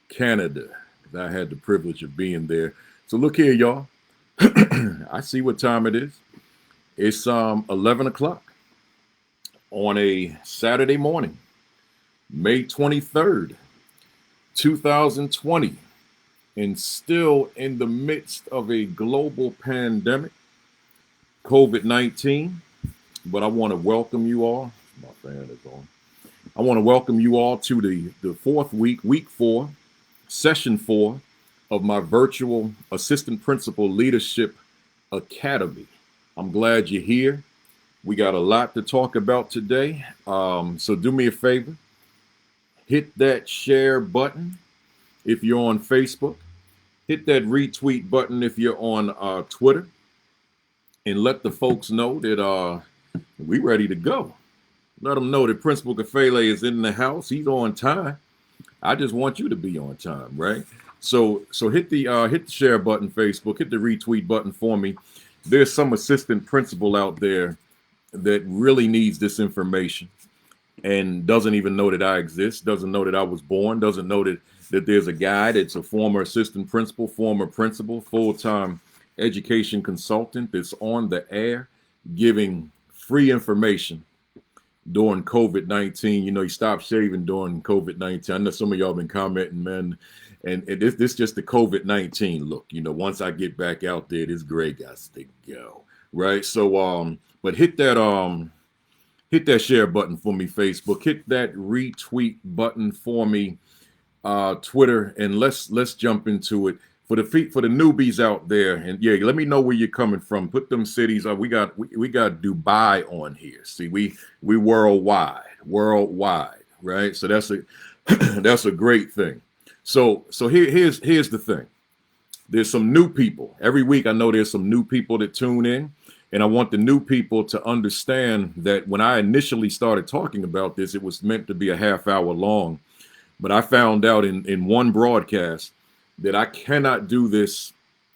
Canada. I had the privilege of being there. So look here, y'all. I see what time it is. It's 11 o'clock on a Saturday morning, May 23rd, 2020, and still in the midst of a global pandemic, COVID-19. But I want to welcome you all. My fan is on. I want to welcome you all to the fourth week, week four, session four of my virtual assistant principal leadership academy. I'm glad you're here. We got a lot to talk about today. So do me a favor, hit that share button if you're on Facebook, hit that retweet button if you're on Twitter, and let the folks know that we ready to go. Let them know that Principal Kafele is in the house. He's on time. I just want you to be on time, right? So hit the share button, Facebook, hit the retweet button for me. There's some assistant principal out there that really needs this information and doesn't even know that I exist, doesn't know that I was born, doesn't know that there's a guy that's a former assistant principal, former principal, full-time education consultant that's on the air giving free information during COVID-19. You know, he stopped shaving during COVID-19. I know some of y'all been commenting, man, and this just the COVID-19 look. You know, once I get back out there, this gray got to go, right? So, but hit that share button for me, Facebook. Hit that retweet button for me, Twitter, and let's jump into it. For the newbies out there, and yeah, let me know where you're coming from. Put them cities. We got Dubai on here. See, we worldwide, right? So that's a that's a great thing. So here's the thing. There's some new people every week. I know there's some new people that tune in, and I want the new people to understand that when I initially started talking about this, it was meant to be a half hour long, but I found out in one broadcast that I cannot do this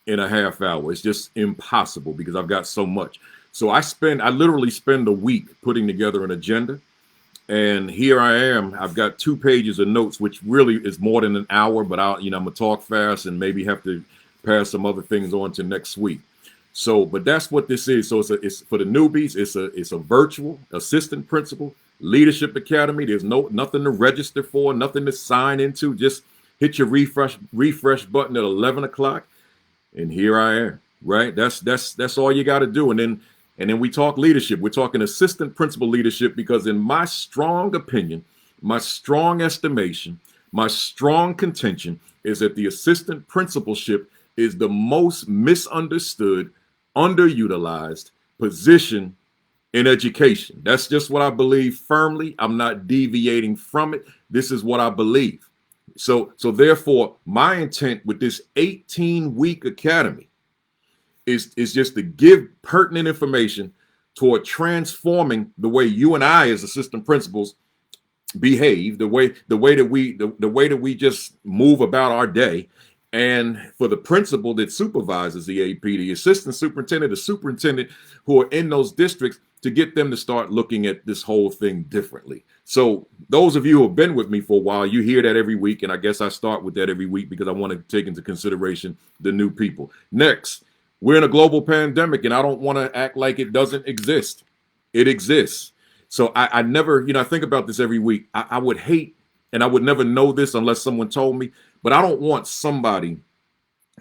in a half hour. It's just impossible because I've got so much. So I literally spend a week putting together an agenda. And here I am. I've got 2 pages of notes, which really is more than an hour, but I'm gonna talk fast and maybe have to pass some other things on to next week. So, but that's what this is. So it's for the newbies. It's a virtual assistant principal leadership academy. There's nothing to register for, nothing to sign into. Just hit your refresh button at 11 o'clock, and here I am. Right? That's all you got to do. And then we talk leadership. We're talking assistant principal leadership because, in my strong opinion, my strong estimation, my strong contention is that the assistant principalship is the most misunderstood, underutilized position in education. That's just what I believe firmly. I'm not deviating from it. This is what I believe. So therefore, my intent with this 18-week academy is just to give pertinent information toward transforming the way you and I, as assistant principals, behave, the way that we just move about our day, and for the principal that supervises the AP, the assistant superintendent, the superintendent who are in those districts, to get them to start looking at this whole thing differently. So those of you who have been with me for a while, you hear that every week, and I guess I start with that every week because I want to take into consideration the new people. Next, we're in a global pandemic, and I don't want to act like it doesn't exist. It exists. So I never, I think about this every week. I would hate, and I would never know this unless someone told me, but I don't want somebody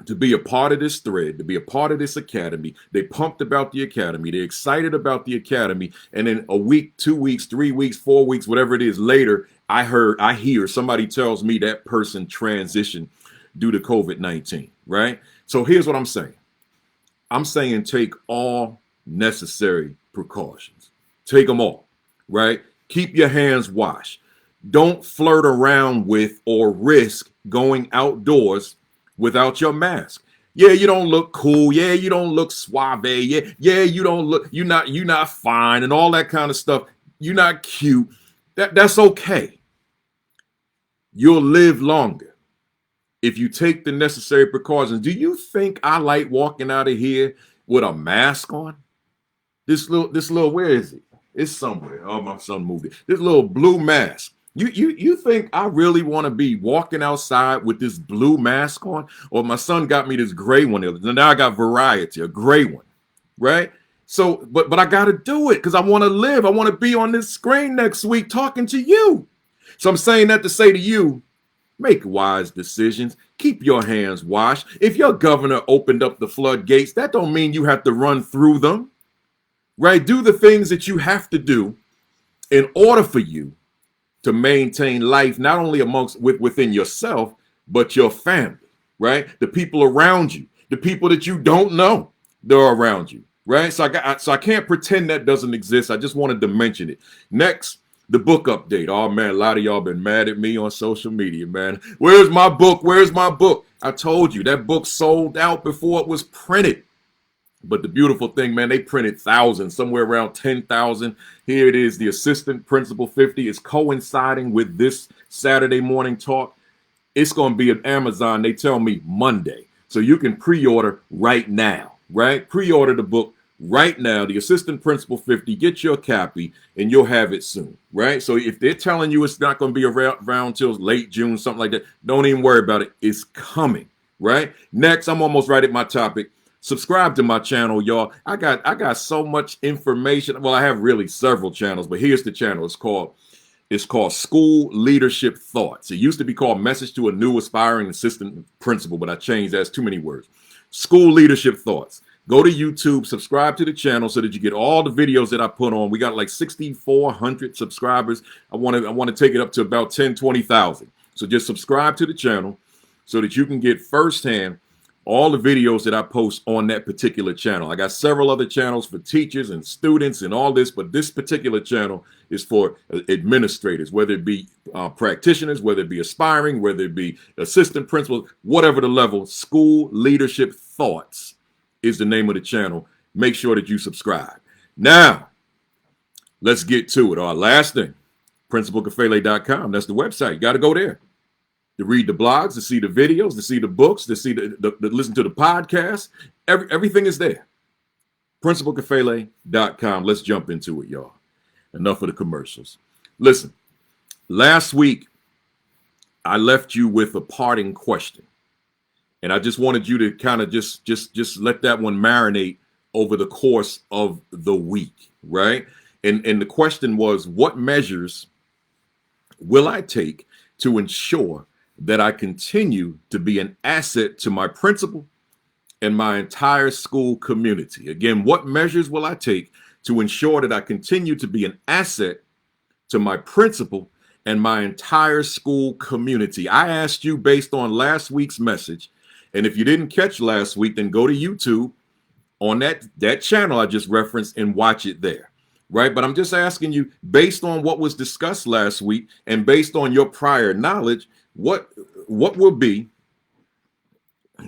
to be a part of this thread, to be a part of this academy. They pumped about the academy. They're excited about the academy. And then a week, 2 weeks, 3 weeks, 4 weeks, whatever it is later, I hear somebody tells me that person transitioned due to COVID-19, right? So here's what I'm saying. I'm saying take all necessary precautions. Take them all, right? Keep your hands washed. Don't flirt around with or risk going outdoors without your mask. Yeah, you don't look cool. Yeah, you don't look suave. Yeah, you don't look, you're not fine and all that kind of stuff. You're not cute. That's okay. You'll live longer if you take the necessary precautions. Do you think I like walking out of here with a mask on? This little, where is it? It's somewhere. Oh, my son moved it. This little blue mask You think I really want to be walking outside with this blue mask on? Or my son got me this gray one. Now I got variety, a gray one, right? So, but I got to do it because I want to live. I want to be on this screen next week talking to you. So I'm saying that to say to you, make wise decisions. Keep your hands washed. If your governor opened up the floodgates, that don't mean you have to run through them, right? Do the things that you have to do in order for you to maintain life, not only within yourself, but your family, right? The people around you, the people that you don't know, they're around you, right? So I can't pretend that doesn't exist. I just wanted to mention it. Next, the book update. Oh man, a lot of y'all been mad at me on social media, man. Where's my book? Where's my book? I told you that book sold out before it was printed. But the beautiful thing, man, they printed thousands, somewhere around 10,000. Here it is, the Assistant Principal 50 is coinciding with this Saturday morning talk. It's going to be at Amazon, they tell me Monday. So you can pre-order right now, right? Pre-order the book right now, the Assistant Principal 50. Get your copy and you'll have it soon, right? So if they're telling you it's not going to be around till late June, something like that, don't even worry about it. It's coming, right? Next, I'm almost right at my topic. Subscribe to my channel, y'all. I got so much information. Well, I have really several channels, but here's the channel. It's called School Leadership Thoughts. It used to be called Message to a New Aspiring Assistant Principal, but I changed that. It's too many words. School Leadership Thoughts. Go to YouTube, subscribe to the channel so that you get all the videos that I put on. We got like 6,400 subscribers. I want to take it up to about 20,000. So just subscribe to the channel so that you can get firsthand all the videos that I post on that particular channel. I got several other channels for teachers and students and all this, but this particular channel is for administrators, whether it be practitioners, whether it be aspiring, whether it be assistant principals, whatever the level. School Leadership Thoughts is the name of the channel. Make sure that you subscribe. Now, let's get to it. Our last thing, principalkafele.com. That's the website. You got to go there to read the blogs, to see the videos, to see the books, to see the listen to the podcast. Everything is there. Principalkafele.com. Let's jump into it, y'all. Enough of the commercials. Listen, last week I left you with a parting question, and I just wanted you to kind of just let that one marinate over the course of the week, right? And the question was, what measures will I take to ensure that I continue to be an asset to my principal and my entire school community? Again, what measures will I take to ensure that I continue to be an asset to my principal and my entire school community? I asked you based on last week's message. And if you didn't catch last week, then go to YouTube on that channel I just referenced and watch it there. Right. But I'm just asking you, based on what was discussed last week and based on your prior knowledge, what will be,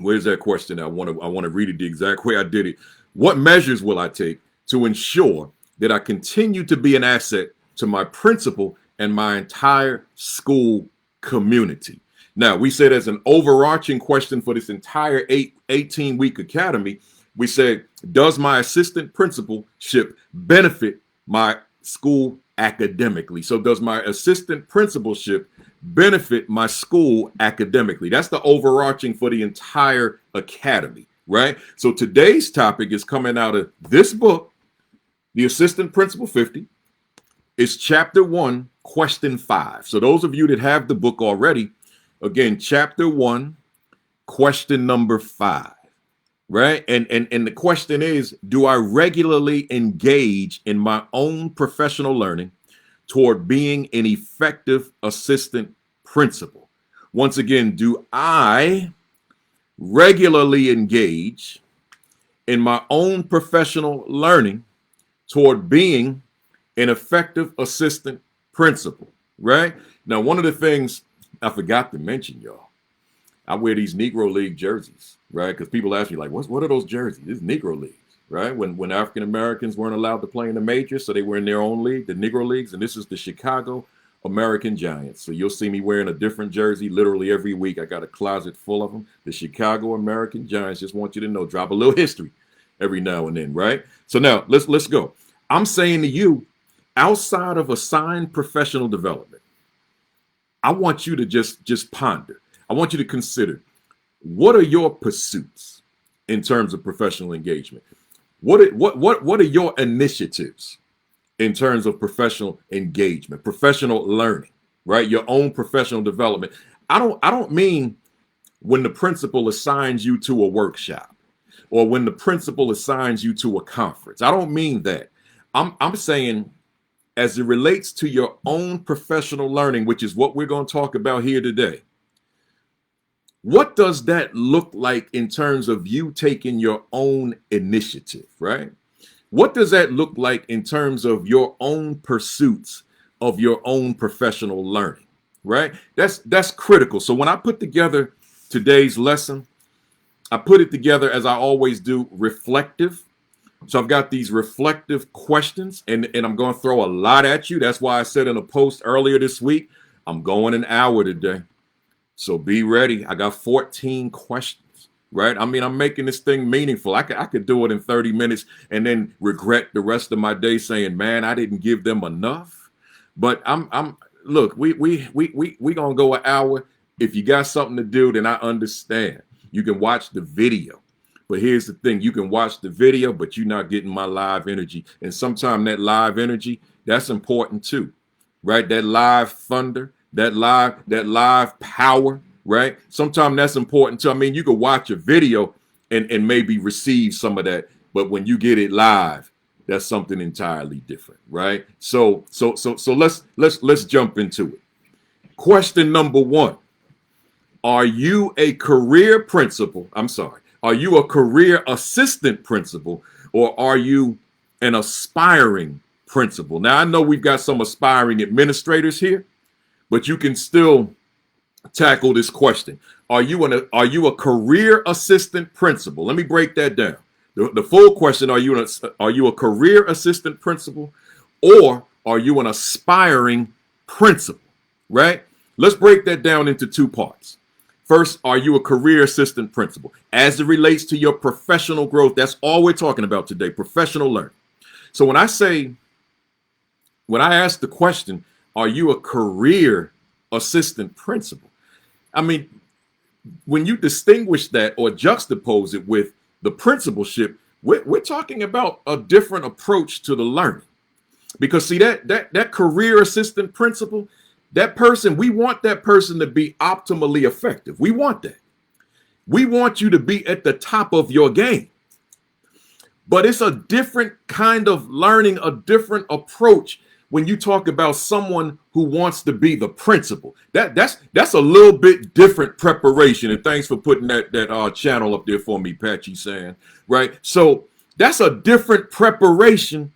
where's that question? I want to read it the exact way I did it. What measures will I take to ensure that I continue to be an asset to my principal and my entire school community? Now, we said as an overarching question for this entire 18-week academy, we said, does my assistant principalship benefit my school academically? So does my assistant principalship benefit my school academically? That's the overarching for the entire academy, right? So today's topic is coming out of this book, The Assistant Principal 50. It's chapter 1, question 5. So those of you that have the book already, again, chapter 1, question number 5. Right. And the question is, do I regularly engage in my own professional learning toward being an effective assistant principal? Once again, do I regularly engage in my own professional learning toward being an effective assistant principal? Right. Now, one of the things I forgot to mention, y'all, I wear these Negro League jerseys, right? Because people ask me, like, what are those jerseys? It's Negro Leagues, right? When African Americans weren't allowed to play in the majors, so they were in their own league, the Negro Leagues, and this is the Chicago American Giants. So you'll see me wearing a different jersey literally every week. I got a closet full of them. The Chicago American Giants. Just want you to know, drop a little history every now and then, right? So now let's go. I'm saying to you, outside of assigned professional development, I want you to just ponder. I want you to consider, what are your pursuits in terms of professional engagement? What are your initiatives in terms of professional engagement, professional learning, right? Your own professional development. I don't mean when the principal assigns you to a workshop or when the principal assigns you to a conference. I don't mean that. I'm saying as it relates to your own professional learning, which is what we're going to talk about here today. What does that look like in terms of you taking your own initiative, right? What does that look like in terms of your own pursuits of your own professional learning, right? That's critical. So when I put together today's lesson, I put it together, as I always do, reflective. So I've got these reflective questions, and I'm going to throw a lot at you. That's why I said in a post earlier this week, I'm going an hour today. So be ready. I got 14 questions, right? I mean, I'm making this thing meaningful. I could do it in 30 minutes and then regret the rest of my day saying, man, I didn't give them enough. But look, we gonna go an hour. If you got something to do, then I understand. You can watch the video. But here's the thing, you can watch the video, but you're not getting my live energy. And sometimes that live energy, that's important too, right? That live thunder, that live power, right? Sometimes that's important too. I mean, you could watch a video and maybe receive some of that, but when you get it live, that's something entirely different, right? So let's jump into it. Question number one. Are you a career principal? I'm sorry. Are you a career assistant principal, or are you an aspiring principal? Now, I know we've got some aspiring administrators here, but you can still tackle this question. Are you a career assistant principal? Let me break that down. The full question, are you a career assistant principal, or are you an aspiring principal, right? Let's break that down into two parts. First, are you a career assistant principal? As it relates to your professional growth, that's all we're talking about today, professional learning. So when I ask the question, are you a career assistant principal? I mean, when you distinguish that or juxtapose it with the principalship, we're talking about a different approach to the learning. Because see, that career assistant principal, that person, we want that person to be optimally effective. We want that. We want you to be at the top of your game. But it's a different kind of learning, a different approach when you talk about someone who wants to be the principal. That's a little bit different preparation. And thanks for putting that channel up there for me, Patchy Sand, right? So that's a different preparation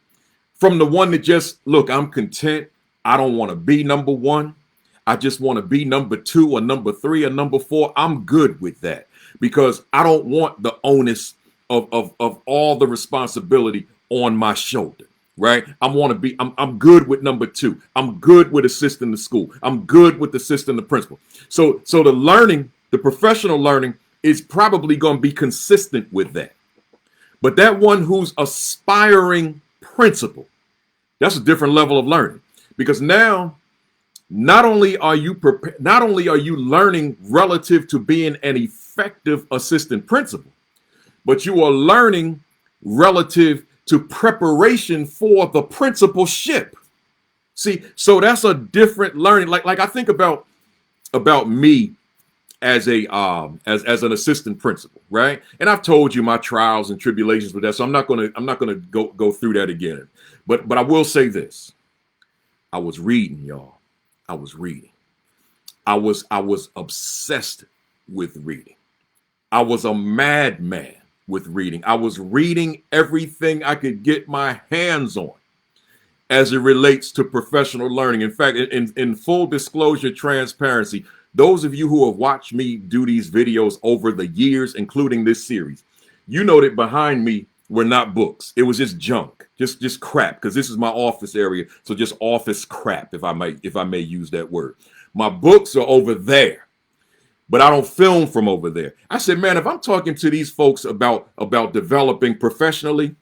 from the one that just, look, I'm content. I don't want to be number one. I just want to be number two or number three or number four. I'm good with that because I don't want the onus of all the responsibility on my shoulder, right? I'm good with number two. I'm good with assisting the school. I'm good with assisting the principal. So the learning, the professional learning is probably going to be consistent with that. But that one who's aspiring principal, that's a different level of learning. Because now, not only are you learning relative to being an effective assistant principal, but you are learning relative to preparation for the principalship. See, so that's a different learning. Like I think about me as an assistant principal, right? And I've told you my trials and tribulations with that, so I'm not gonna go through that again. But I will say this. I was reading, y'all. I was reading. I was obsessed with reading. I was a madman with reading. I was reading everything I could get my hands on as it relates to professional learning. In fact, in full disclosure, transparency, those of you who have watched me do these videos over the years, including this series, you know that behind me were not books. It was just junk, just crap, because this is my office area. So just office crap, if I may use that word. My books are over there, but I don't film from over there. I said, man, if I'm talking to these folks about developing professionally,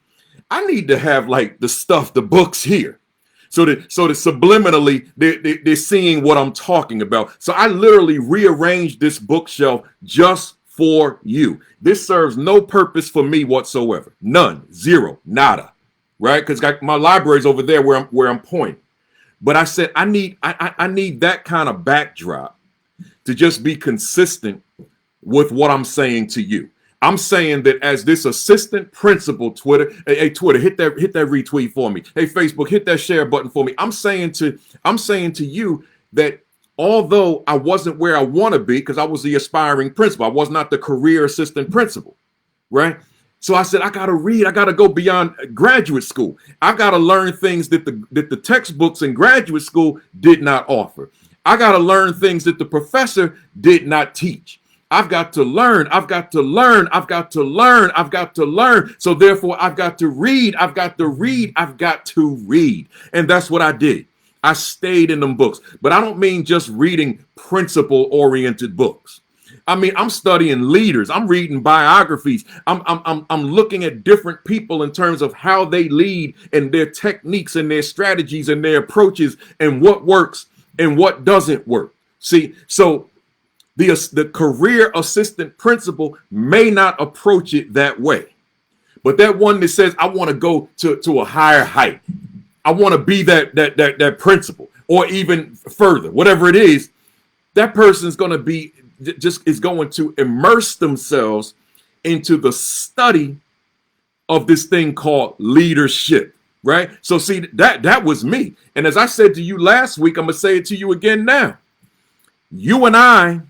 I need to have like the books here. So that subliminally they're seeing what I'm talking about. So I literally rearranged this bookshelf just for you. This serves no purpose for me whatsoever. None, zero, nada. Right? Because my library's over there where I'm pointing. But I said I need that kind of backdrop to just be consistent with what I'm saying to you. I'm saying that as this assistant principal, Twitter, hey Twitter, hit that retweet for me. Hey Facebook, hit that share button for me. I'm saying to you that although I wasn't where I want to be because I was the aspiring principal, I was not the career assistant principal, right? So I said I got to read. I got to go beyond graduate school. I got to learn things that the textbooks in graduate school did not offer. I got to learn things that the professor did not teach. I've got to learn. I've got to learn. I've got to learn. I've got to learn. So therefore, I've got to read. I've got to read. I've got to read. And that's what I did. I stayed in them books. But I don't mean just reading principle-oriented books. I mean, I'm studying leaders. I'm reading biographies. I'm looking at different people in terms of how they lead and their techniques and their strategies and their approaches and what works and what doesn't work. See, so the career assistant principal may not approach it that way. But that one that says, I want to go to a higher height. I want to be that principal or even further, whatever it is, that person's going to be is going to immerse themselves into the study of this thing called leadership, right? So see, that was me. And as I said to you last week, I'm going to say it to you again now. You and I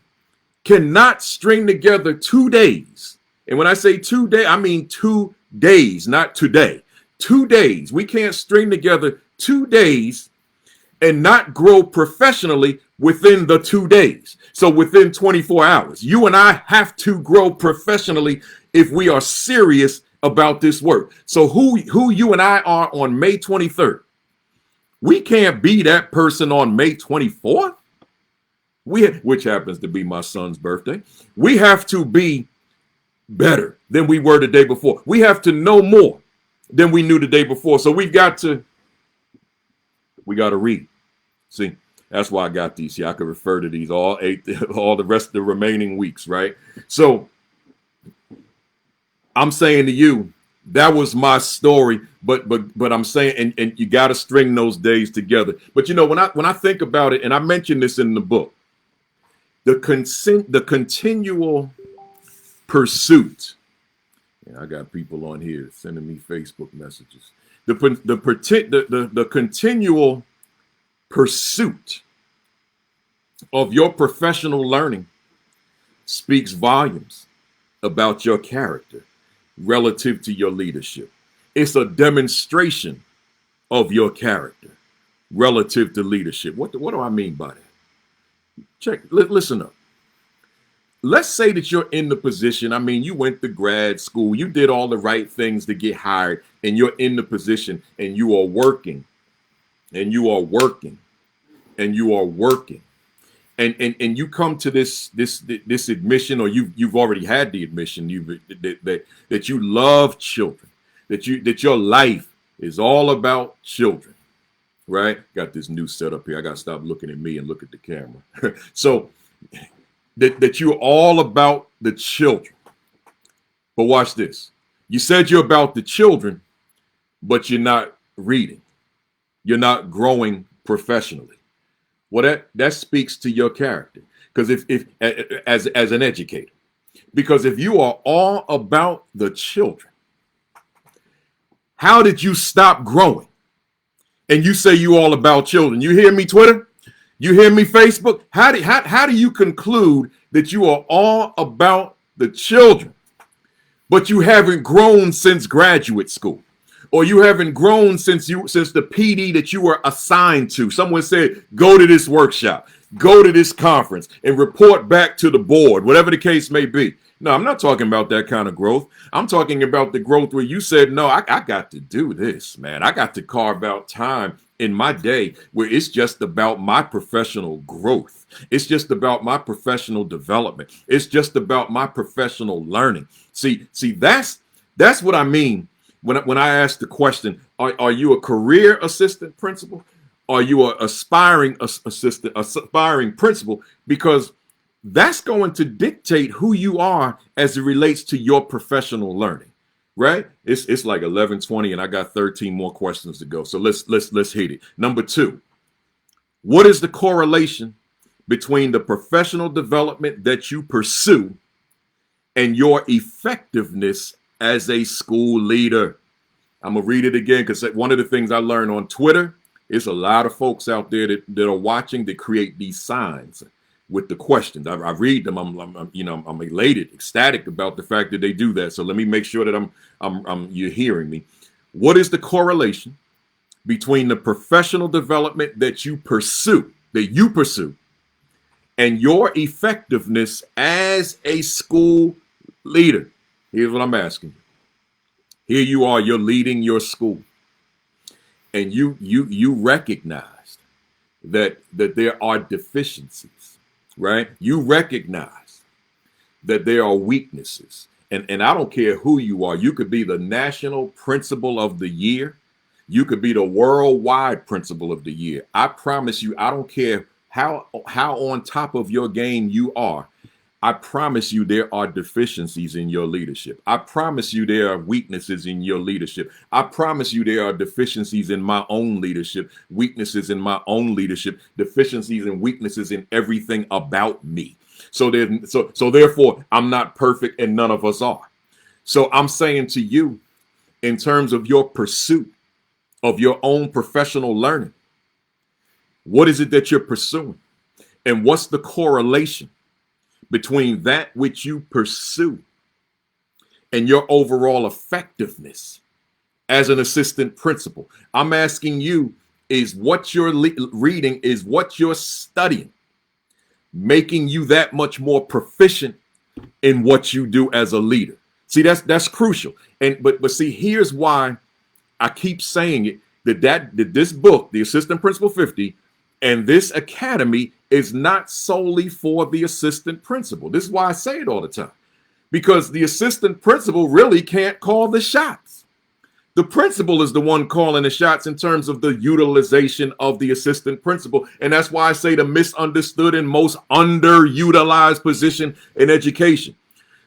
cannot string together 2 days. And when I say 2 days, I mean 2 days, not today. 2 days. We can't string together 2 days and not grow professionally within the 2 days. So within 24 hours, you and I have to grow professionally if we are serious about this work. So who you and I are on May 23rd, we can't be that person on May 24th. Which happens to be my son's birthday. We have to be better than we were the day before. We have to know more than we knew the day before. So we got to read. See, that's why I got these. See, I could refer to these all the rest of the remaining weeks, right? So I'm saying to you, that was my story, but I'm saying, and you got to string those days together. But you know, when I think about it, and I mentioned this in the book, the continual pursuit. And I got people on here sending me Facebook messages. The continual pursuit of your professional learning speaks volumes about your character relative to your leadership. It's a demonstration of your character relative to leadership. What do I mean by that? Listen up. Let's say that you're in the position. I mean, you went to grad school, you did all the right things to get hired, and you're in the position and you are working and you are working and you are working. And you come to this admission, or you've already had the admission that you love children, that your life is all about children. Right? Got this new setup here. I got to stop looking at me and look at the camera. So that you're all about the children. But watch this. You said you're about the children, but you're not reading. You're not growing professionally. Well, that speaks to your character. Because if as an educator, because if you are all about the children, how did you stop growing? And you say you all about children. You hear me, Twitter? You hear me, Facebook? How do you conclude that you are all about the children, but you haven't grown since graduate school, or you haven't grown since the PD that you were assigned to? Someone said, go to this workshop, go to this conference, and report back to the board, whatever the case may be. No, I'm not talking about that kind of growth. I'm talking about the growth where you said, no, I got to do this, man. I got to carve out time in my day where it's just about my professional growth. It's just about my professional development. It's just about my professional learning. See, that's what I mean when I ask the question, are you a career assistant principal are you an aspiring assistant, aspiring principal? Because that's going to dictate who you are as it relates to your professional learning, right? It's like 11:20, and I got 13 more questions to go. So let's hit it. Number 2, what is the correlation between the professional development that you pursue and your effectiveness as a school leader? I'm gonna read it again, because one of the things I learned on Twitter is a lot of folks out there that are watching that create these signs with the questions. I read them. I'm elated, ecstatic about the fact that they do that. So let me make sure that you're hearing me. What is the correlation between the professional development that you pursue, and your effectiveness as a school leader? Here's what I'm asking you. Here you are, you're leading your school, and you recognized that there are deficiencies, right? You recognize that there are weaknesses. And I don't care who you are. You could be the national principal of the year. You could be the worldwide principal of the year. I promise you, I don't care how on top of your game you are. I promise you there are deficiencies in your leadership. I promise you there are weaknesses in your leadership. I promise you there are deficiencies in my own leadership, weaknesses in my own leadership, deficiencies and weaknesses in everything about me. So therefore, I'm not perfect, and none of us are. So I'm saying to you, in terms of your pursuit of your own professional learning, what is it that you're pursuing? And what's the correlation between that which you pursue and your overall effectiveness as an assistant principal? I'm asking you, is what you're reading, is what you're studying, making you that much more proficient in what you do as a leader? See, that's crucial. And but see, here's why I keep saying it, that this book, The Assistant Principal 50, and this academy is not solely for the assistant principal. This is why I say it all the time, because the assistant principal really can't call the shots. The principal is the one calling the shots in terms of the utilization of the assistant principal. And that's why I say the misunderstood and most underutilized position in education.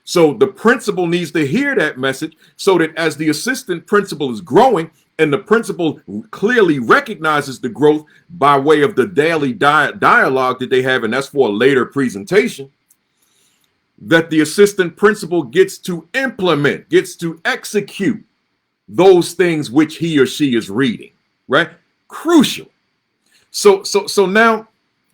So the principal needs to hear that message, so that as the assistant principal is growing, and the principal clearly recognizes the growth by way of the daily dialogue that they have, and that's for a later presentation, that the assistant principal gets to implement, gets to execute those things which he or she is reading, right? Crucial. So now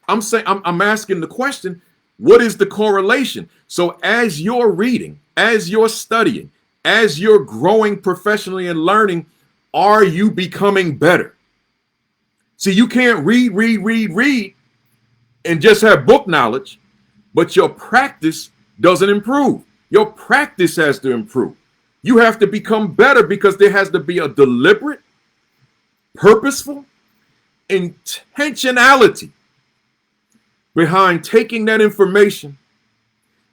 I'm asking the question, what is the correlation? So as you're reading, as you're studying, as you're growing professionally and learning, are you becoming better? See, you can't read and just have book knowledge, but your practice doesn't improve. Your practice has to improve. You have to become better, because there has to be a deliberate, purposeful intentionality behind taking that information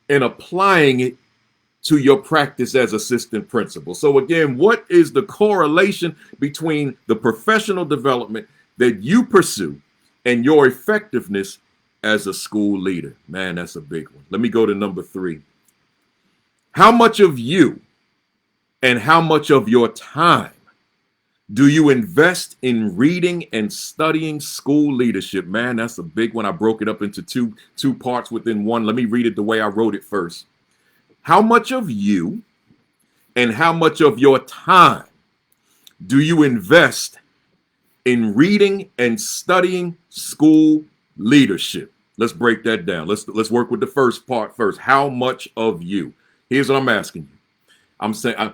and applying it to your practice as assistant principal. So again, what is the correlation between the professional development that you pursue and your effectiveness as a school leader? Man, that's a big one. Let me go to number 3. How much of you and how much of your time do you invest in reading and studying school leadership? Man, that's a big one. I broke it up into two parts within one. Let me read it the way I wrote it first. How much of you and how much of your time do you invest in reading and studying school leadership? Let's break that down. Let's work with the first part first. How much of you? Here's what I'm asking you. I'm saying,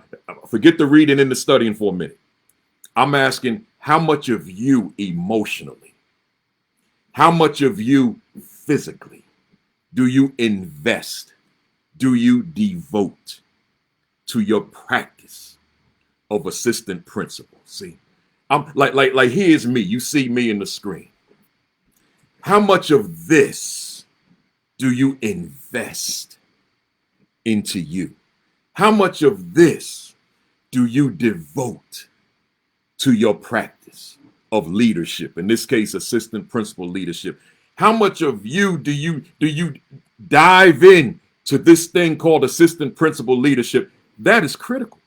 forget the reading and the studying for a minute. I'm asking, how much of you emotionally, how much of you physically do you invest, do you devote to your practice of assistant principal? See, I'm like here's me. You see me in the screen. How much of this do you invest into you? How much of this do you devote to your practice of leadership, in this case, assistant principal leadership. How much of you do you dive in to this thing called assistant principal leadership? That is critical.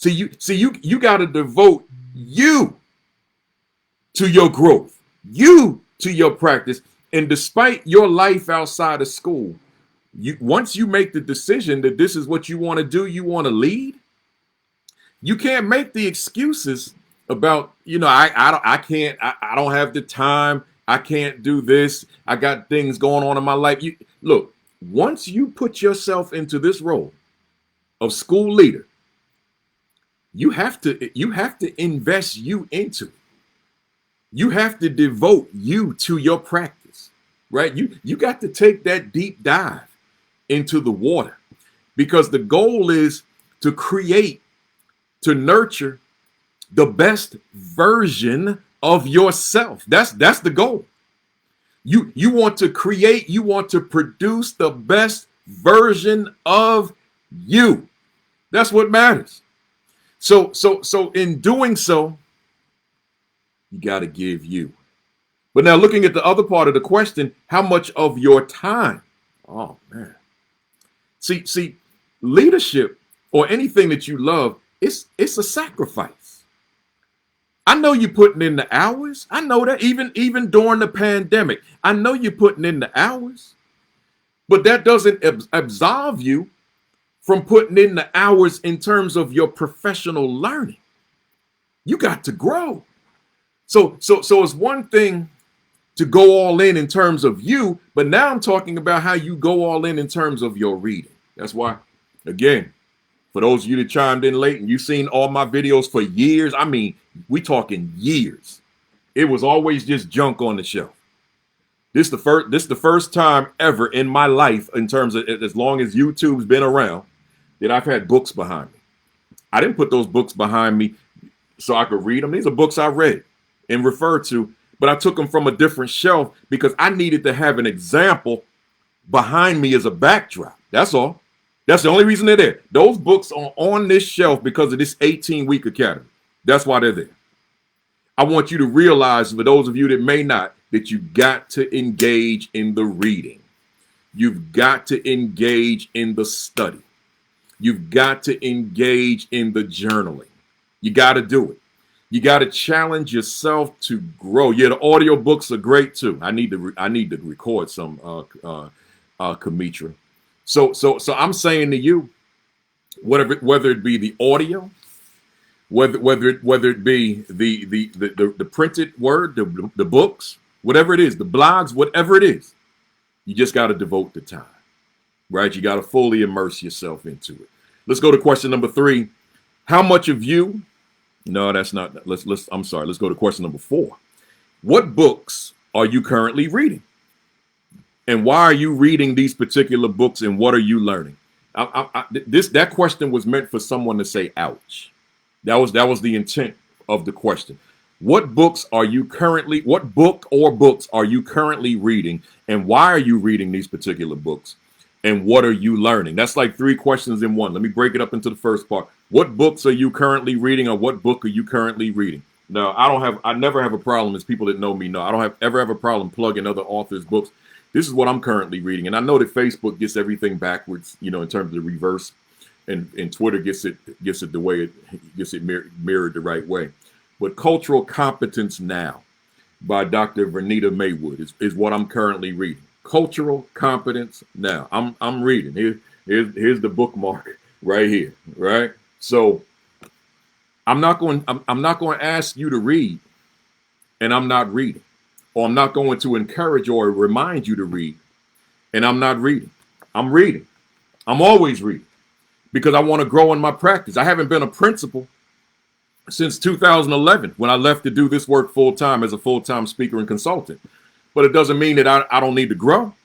You got to devote you to your growth, you to your practice. And despite your life outside of school, once you make the decision that this is what you want to do, you want to lead, you can't make the excuses about, I don't have the time, I can't do this, I got things going on in my life. Look, once you put yourself into this role of school leader, you have to invest you into it. You have to devote you to your practice, right? You got to take that deep dive into the water, because the goal is to create, to nurture the best version of yourself. That's the goal. You want to create, you want to produce the best version of you. That's what matters. So in doing so, you got to give you. But now looking at the other part of the question, how much of your time? Oh man. See, leadership or anything that you love, it's a sacrifice. I know you're putting in the hours. I know that even during the pandemic, I know you're putting in the hours, but that doesn't absolve you from putting in the hours in terms of your professional learning. You got to grow. So it's one thing to go all in terms of you, but now I'm talking about how you go all in terms of your reading. That's why, again, for those of you that chimed in late and you've seen all my videos for years, I mean, we talking years. It was always just junk on the shelf. This the first time ever in my life, in terms of as long as YouTube's been around, that I've had books behind me. I didn't put those books behind me so I could read them. These are books I read and referred to, but I took them from a different shelf because I needed to have an example behind me as a backdrop. That's all. That's the only reason they're there. Those books are on this shelf because of this 18-week academy. That's why they're there. I want you to realize, for those of you that may not, that you got to engage in the reading. You've got to engage in the study. You've got to engage in the journaling. You got to do it. You got to challenge yourself to grow. Yeah, the audio books are great too. I need to record some, Kamitra. So I'm saying to you, whether it be the audio, whether it be the printed word, the books, whatever it is, the blogs, whatever it is, you just got to devote the time, right? You got to fully immerse yourself into it. Let's go to question number 3. How much of you? No, that's not. I'm sorry. Let's go to question number 4. What books are you currently reading? And why are you reading these particular books, and what are you learning? That question was meant for someone to say, ouch. That was the intent of the question. What book or books are you currently reading, and why are you reading these particular books? And what are you learning? That's like 3 questions in one. Let me break it up into the first part. What books are you currently reading, or what book are you currently reading? No, I never have a problem, as people that know me know. I don't ever have a problem plugging other authors' books. This is what I'm currently reading. And I know that Facebook gets everything backwards, in terms of the reverse, and Twitter gets it the way it gets it mirrored the right way. But Cultural Competence Now by Dr. Vernita Maywood is what I'm currently reading. Cultural Competence Now. I'm reading. Here's the bookmark right here, right? So I'm not going to ask you to read, and I'm not reading. Or I'm not going to encourage or remind you to read, and I'm not reading. I'm reading. I'm always reading, because I want to grow in my practice. I haven't been a principal since 2011, when I left to do this work full-time as a full-time speaker and consultant. But it doesn't mean that I don't need to grow.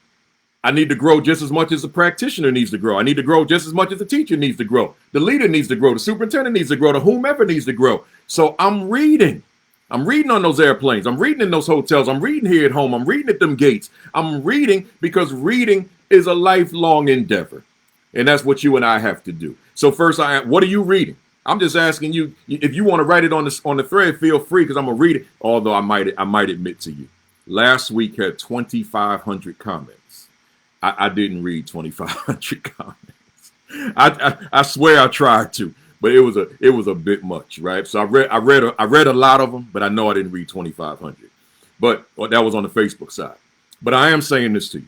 I need to grow just as much as the practitioner needs to grow. I need to grow just as much as the teacher needs to grow. The leader needs to grow. The superintendent needs to grow. The whomever needs to grow. So I'm reading. I'm reading on those airplanes. I'm reading in those hotels. I'm reading here at home. I'm reading at them gates. I'm reading because reading is a lifelong endeavor. And that's what you and I have to do. So first, what are you reading? I'm just asking you if you want to write it on the thread. Feel free, because I'm gonna read it. Although I might admit to you, last week had 2,500 comments. I didn't read 2,500 comments. I swear I tried to, but it was a bit much, right? So I read a lot of them, but I know I didn't read 2,500. But that was on the Facebook side. But I am saying this to you.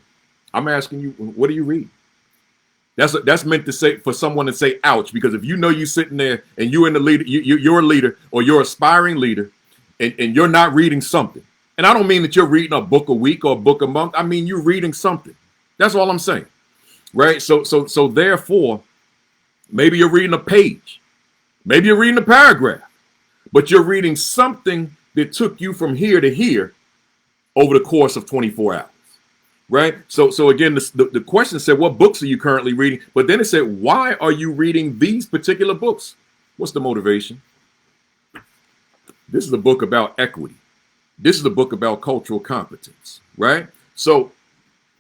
I'm asking you, what do you read? That's meant to say, for someone to say, ouch, because if you know you're sitting there and you're in the leader, you're a leader or you're aspiring leader, and you're not reading something. And I don't mean that you're reading a book a week or a book a month. I mean, you're reading something. That's all I'm saying. Right. So therefore, maybe you're reading a page, maybe you're reading a paragraph, but you're reading something that took you from here to here over the course of 24 hours. Right. So again, the question said, what books are you currently reading? But then it said, why are you reading these particular books? What's the motivation? This is a book about equity. This is a book about cultural competence. Right. So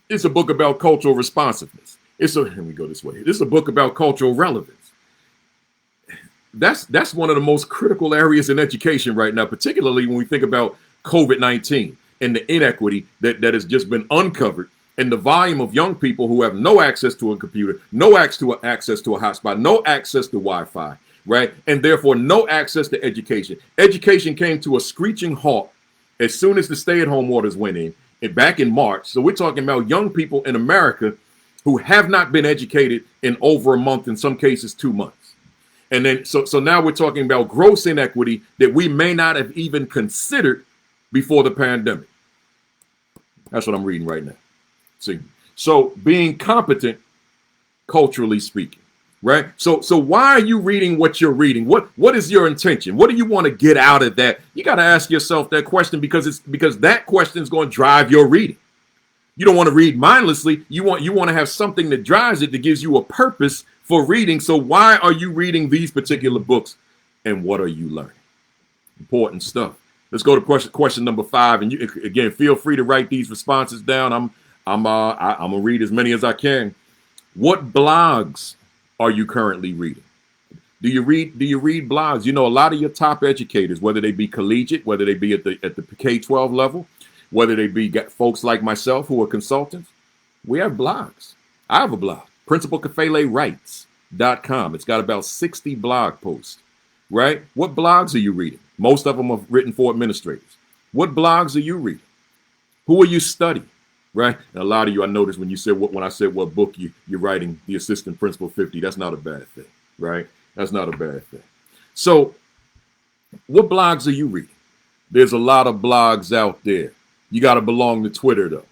it's a book about cultural responsiveness. Let me go this way. This is a book about cultural relevance. That's one of the most critical areas in education right now, particularly when we think about COVID-19. And the inequity that has just been uncovered, and the volume of young people who have no access to a computer, no access to a hotspot, no access to Wi-Fi, right? And therefore no access to education. Education came to a screeching halt as soon as the stay-at-home orders went in back in March. So we're talking about young people in America who have not been educated in over a month, in some cases 2 months. And then so now we're talking about gross inequity that we may not have even considered before the pandemic. That's what I'm reading right now. See, so being competent, culturally speaking, right? So why are you reading what you're reading? What is your intention? What do you want to get out of that? You got to ask yourself that question, because that question is going to drive your reading. You don't want to read mindlessly. You want to have something that drives it, that gives you a purpose for reading. So why are you reading these particular books, and what are you learning? Important stuff. Let's go to question number 5, and you again feel free to write these responses down. I'm gonna read as many as I can. What blogs are you currently reading? Do you read blogs? You know, a lot of your top educators, whether they be collegiate, whether they be at the K-12 level, whether they be folks like myself who are consultants, we have blogs. I have a blog, principalkafele.com. It's got about 60 blog posts. Right? What blogs are you reading? Most of them are written for administrators. What blogs are you reading? Who are you studying? Right? And a lot of you, I noticed when I said what book you're writing, the Assistant Principal 50, that's not a bad thing. Right? That's not a bad thing. So what blogs are you reading? There's a lot of blogs out there. You got to belong to Twitter, though,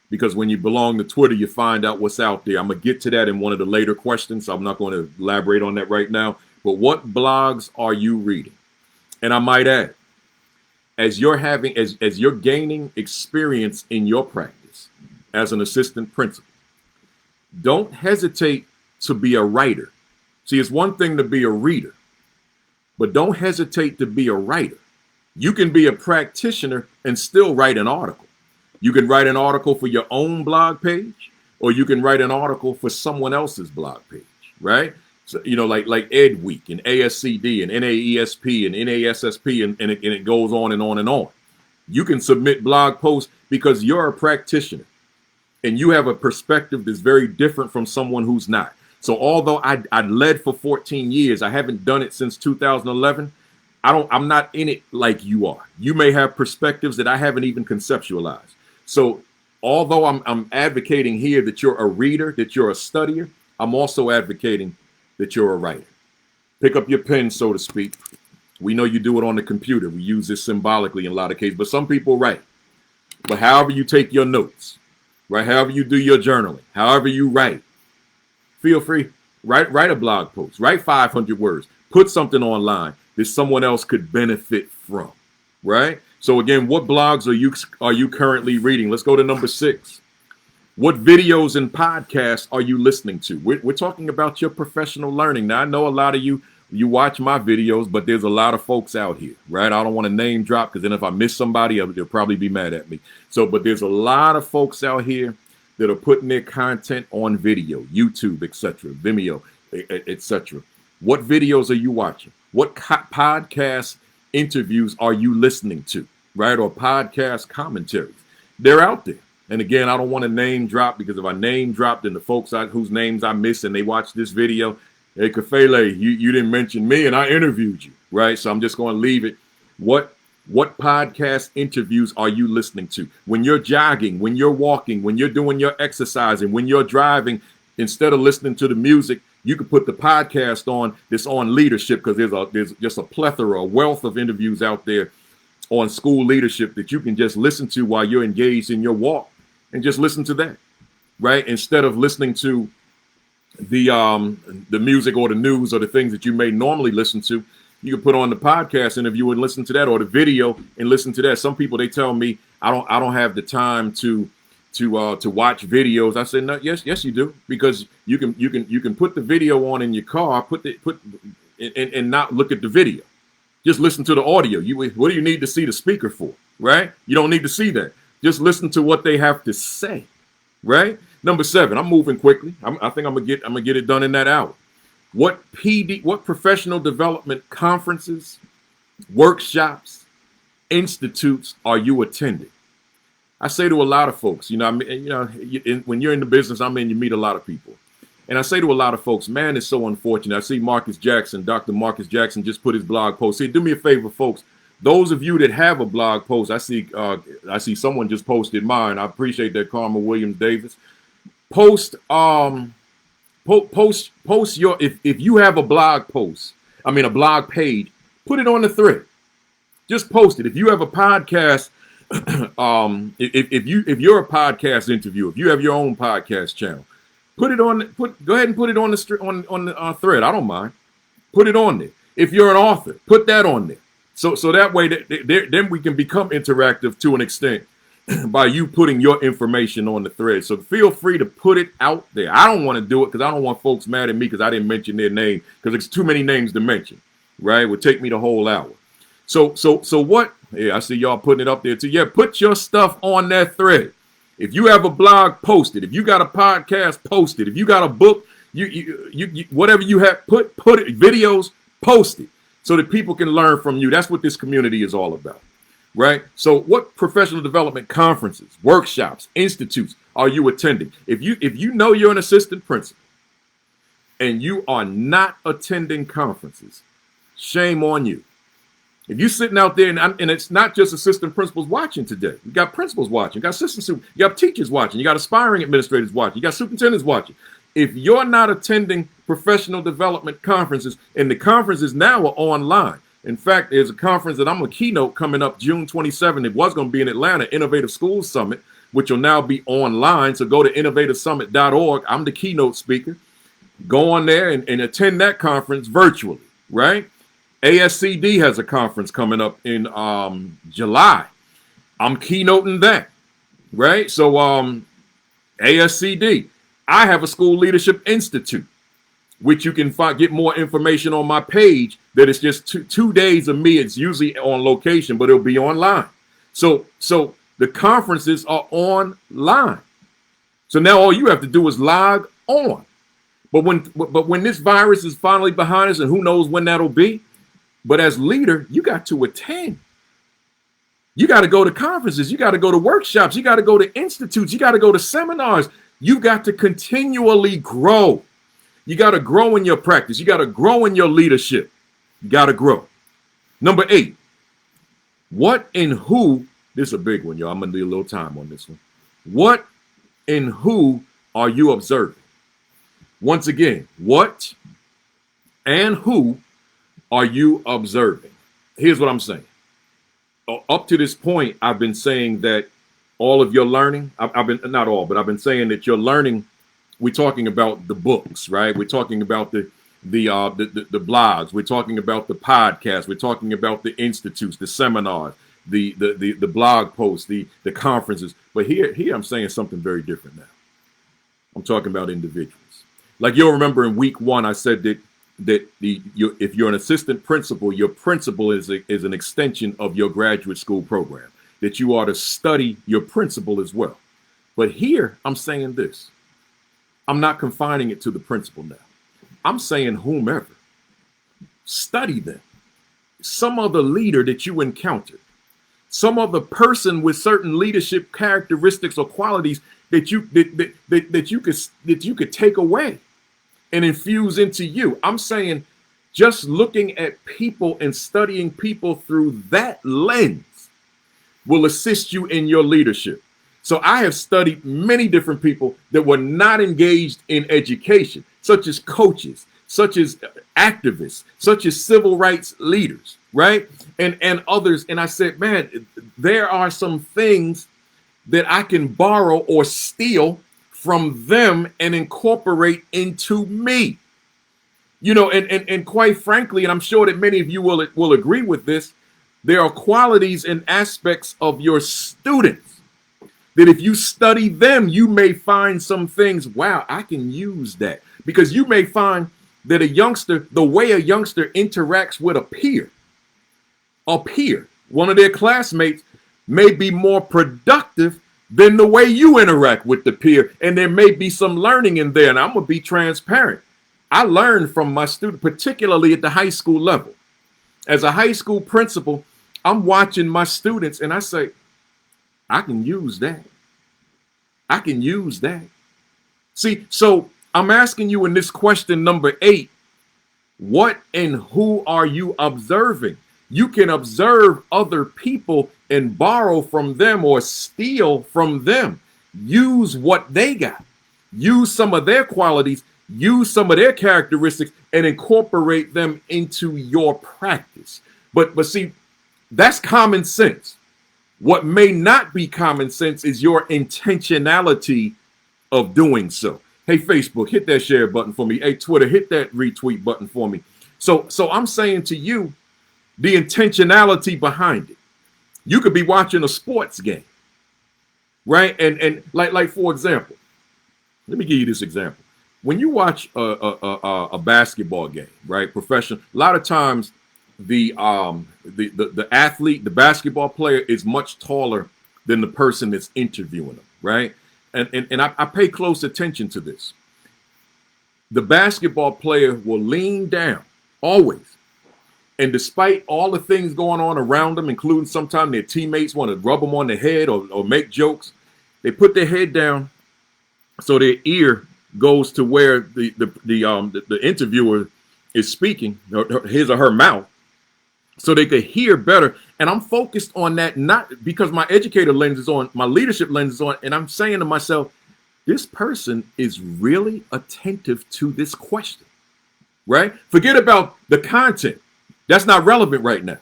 because when you belong to Twitter, you find out what's out there. I'm going to get to that in one of the later questions, so I'm not going to elaborate on that right now. But what blogs are you reading? And I might add, as you're gaining experience in your practice as an assistant principal, don't hesitate to be a writer. See, it's one thing to be a reader, but don't hesitate to be a writer. You can be a practitioner and still write an article. You can write an article for your own blog page, or you can write an article for someone else's blog page, right? So, you know, like Ed Week and ASCD and NAESP and NASSP, and it goes on and on and on. You can submit blog posts because you're a practitioner and you have a perspective that's very different from someone who's not. So although I led for 14 years, I haven't done it since 2011. I'm not in it like you are. You may have perspectives that I haven't even conceptualized. So although I'm advocating here that you're a reader, that you're a studier, I'm also advocating that you're a writer. Pick up your pen, so to speak. We know you do it on the computer. We use this symbolically in a lot of cases, but some people write. But however you take your notes, right? However you do your journaling, however you write, feel free. Write a blog post. Write 500 words. Put something online that someone else could benefit from, right? So again, what blogs are you currently reading? Let's go to number 6. What videos and podcasts are you listening to? We're talking about your professional learning. Now, I know a lot of you watch my videos, but there's a lot of folks out here, right? I don't want to name drop, because then if I miss somebody, they'll probably be mad at me. But there's a lot of folks out here that are putting their content on video, YouTube, etc., Vimeo, etc. What videos are you watching? What podcast interviews are you listening to, right? Or podcast commentaries? They're out there. And again, I don't want to name drop, because if I name drop, then the folks whose names I miss and they watch this video, hey, Kafele, you didn't mention me and I interviewed you, right? So I'm just going to leave it. What podcast interviews are you listening to? When you're jogging, when you're walking, when you're doing your exercising, when you're driving, instead of listening to the music, you can put the podcast on that's on leadership, because there's just a plethora, a wealth of interviews out there on school leadership that you can just listen to while you're engaged in your walk, and just listen to that, right? Instead of listening to the music or the news or the things that you may normally listen to, you can put on the podcast interview and listen to that, or the video and listen to that. Some people, they tell me I don't have the time to watch videos. I said, no, yes you do, because you can put the video on in your car, and not look at the video. Just listen to the audio. What do you need to see the speaker for, right? You don't need to see that. Just listen to what they have to say, right? Number 7, I'm moving quickly. I think I'm gonna get it done in that hour. What professional development conferences, workshops, institutes are you attending? I say to a lot of folks, when you're in the business I'm in, you meet a lot of people. And I say to a lot of folks, man, it's so unfortunate. I see Dr. Marcus Jackson just put his blog post. Say, do me a favor, folks. Those of you that have a blog post, I see someone just posted mine. I appreciate that, Karma Williams Davis. Post your, if you have a blog post, a blog page, put it on the thread. Just post it. If you have a podcast, if you're a podcast interviewer, if you have your own podcast channel, go ahead and put it on the thread. I don't mind. Put it on there. If you're an author, put that on there. So that way, then we can become interactive to an extent by you putting your information on the thread. So feel free to put it out there. I don't want to do it because I don't want folks mad at me because I didn't mention their name, because it's too many names to mention, right? It would take me the whole hour. So what? Yeah, I see y'all putting it up there too. Yeah, put your stuff on that thread. If you have a blog, post it. If you got a podcast, post it. If you got a book, you whatever you have, put it. Videos, post it, so that people can learn from you. That's what this community is all about, right? So what professional development conferences, workshops, institutes are you attending? If you know you're an assistant principal and you are not attending conferences, shame on you. If you're sitting out there, and it's not just assistant principals watching today. You got principals watching, you got you got teachers watching, you got aspiring administrators watching, you got superintendents watching. If you're not attending professional development conferences, and the conferences now are online. In fact, there's a conference that I'm a keynote coming up June 27th. It was going to be in Atlanta, Innovative Schools Summit, which will now be online. So go to innovativesummit.org. I'm the keynote speaker. Go on there and attend that conference virtually, right? ASCD has a conference coming up in July. I'm keynoting that, right? So ASCD. I have a School Leadership Institute, which you can get more information on my page. That it's just two days of me. It's usually on location, but it'll be online. So the conferences are online. So now all you have to do is log on. But when this virus is finally behind us, and who knows when that'll be, but as leader, you got to attend. You got to go to conferences. You got to go to workshops. You got to go to institutes. You got to go to seminars. You got to continually grow. You got to grow in your practice. You got to grow in your leadership. You got to grow. Number 8, what and who, this is a big one, y'all. I'm going to need a little time on this one. What and who are you observing? Once again, what and who are you observing? Here's what I'm saying. Up to this point, I've been saying that all of your learning, I've been saying that your learning, we're talking about the books, right? We're talking about the blogs. We're talking about the podcasts. We're talking about the institutes, the seminars, the blog posts, the conferences. But here I'm saying something very different now. I'm talking about individuals. Like you'll remember in week 1, I said that if you're an assistant principal, your principal is an extension of your graduate school program, that you are to study your principal as well. But here I'm saying this. I'm not confining it to the principal now. I'm saying whomever. Study them. Some other leader that you encountered, some other person with certain leadership characteristics or qualities that you could take away and infuse into you. I'm saying just looking at people and studying people through that lens will assist you in your leadership. So I have studied many different people that were not engaged in education, such as coaches, such as activists, such as civil rights leaders, right? And others. And I said, man, there are some things that I can borrow or steal from them and incorporate into me. You know, and quite frankly, and I'm sure that many of you will agree with this, there are qualities and aspects of your students that if you study them, you may find some things, wow, I can use that. Because you may find that a youngster, the way a youngster interacts with a peer, one of their classmates, may be more productive than the way you interact with the peer. And there may be some learning in there. And I'm going to be transparent. I learned from my student, particularly at the high school level. As a high school principal, I'm watching my students and I say, I can use that. I can use that. See, so I'm asking you in this question number 8, what and who are you observing? You can observe other people and borrow from them or steal from them. Use what they got. Use some of their qualities. Use some of their characteristics and incorporate them into your practice. But see, that's common sense. What may not be common sense is your intentionality of doing so. Hey, Facebook, hit that share button for me. Hey, Twitter, hit that retweet button for me. So I'm saying to you, the intentionality behind it. You could be watching a sports game, right? And like for example, let me give you this example. When you watch a basketball game, right, professional, a lot of times the athlete, the basketball player is much taller than the person that's interviewing them, right? And I pay close attention to this. The basketball player will lean down always. And despite all the things going on around them, including sometimes their teammates want to rub them on the head or make jokes, they put their head down so their ear goes to where the interviewer is speaking, his or her mouth, so they could hear better. And I'm focused on that, not because my educator lens is on, my leadership lens is on, and I'm saying to myself, this person is really attentive to this question, right? Forget about the content. That's not relevant right now.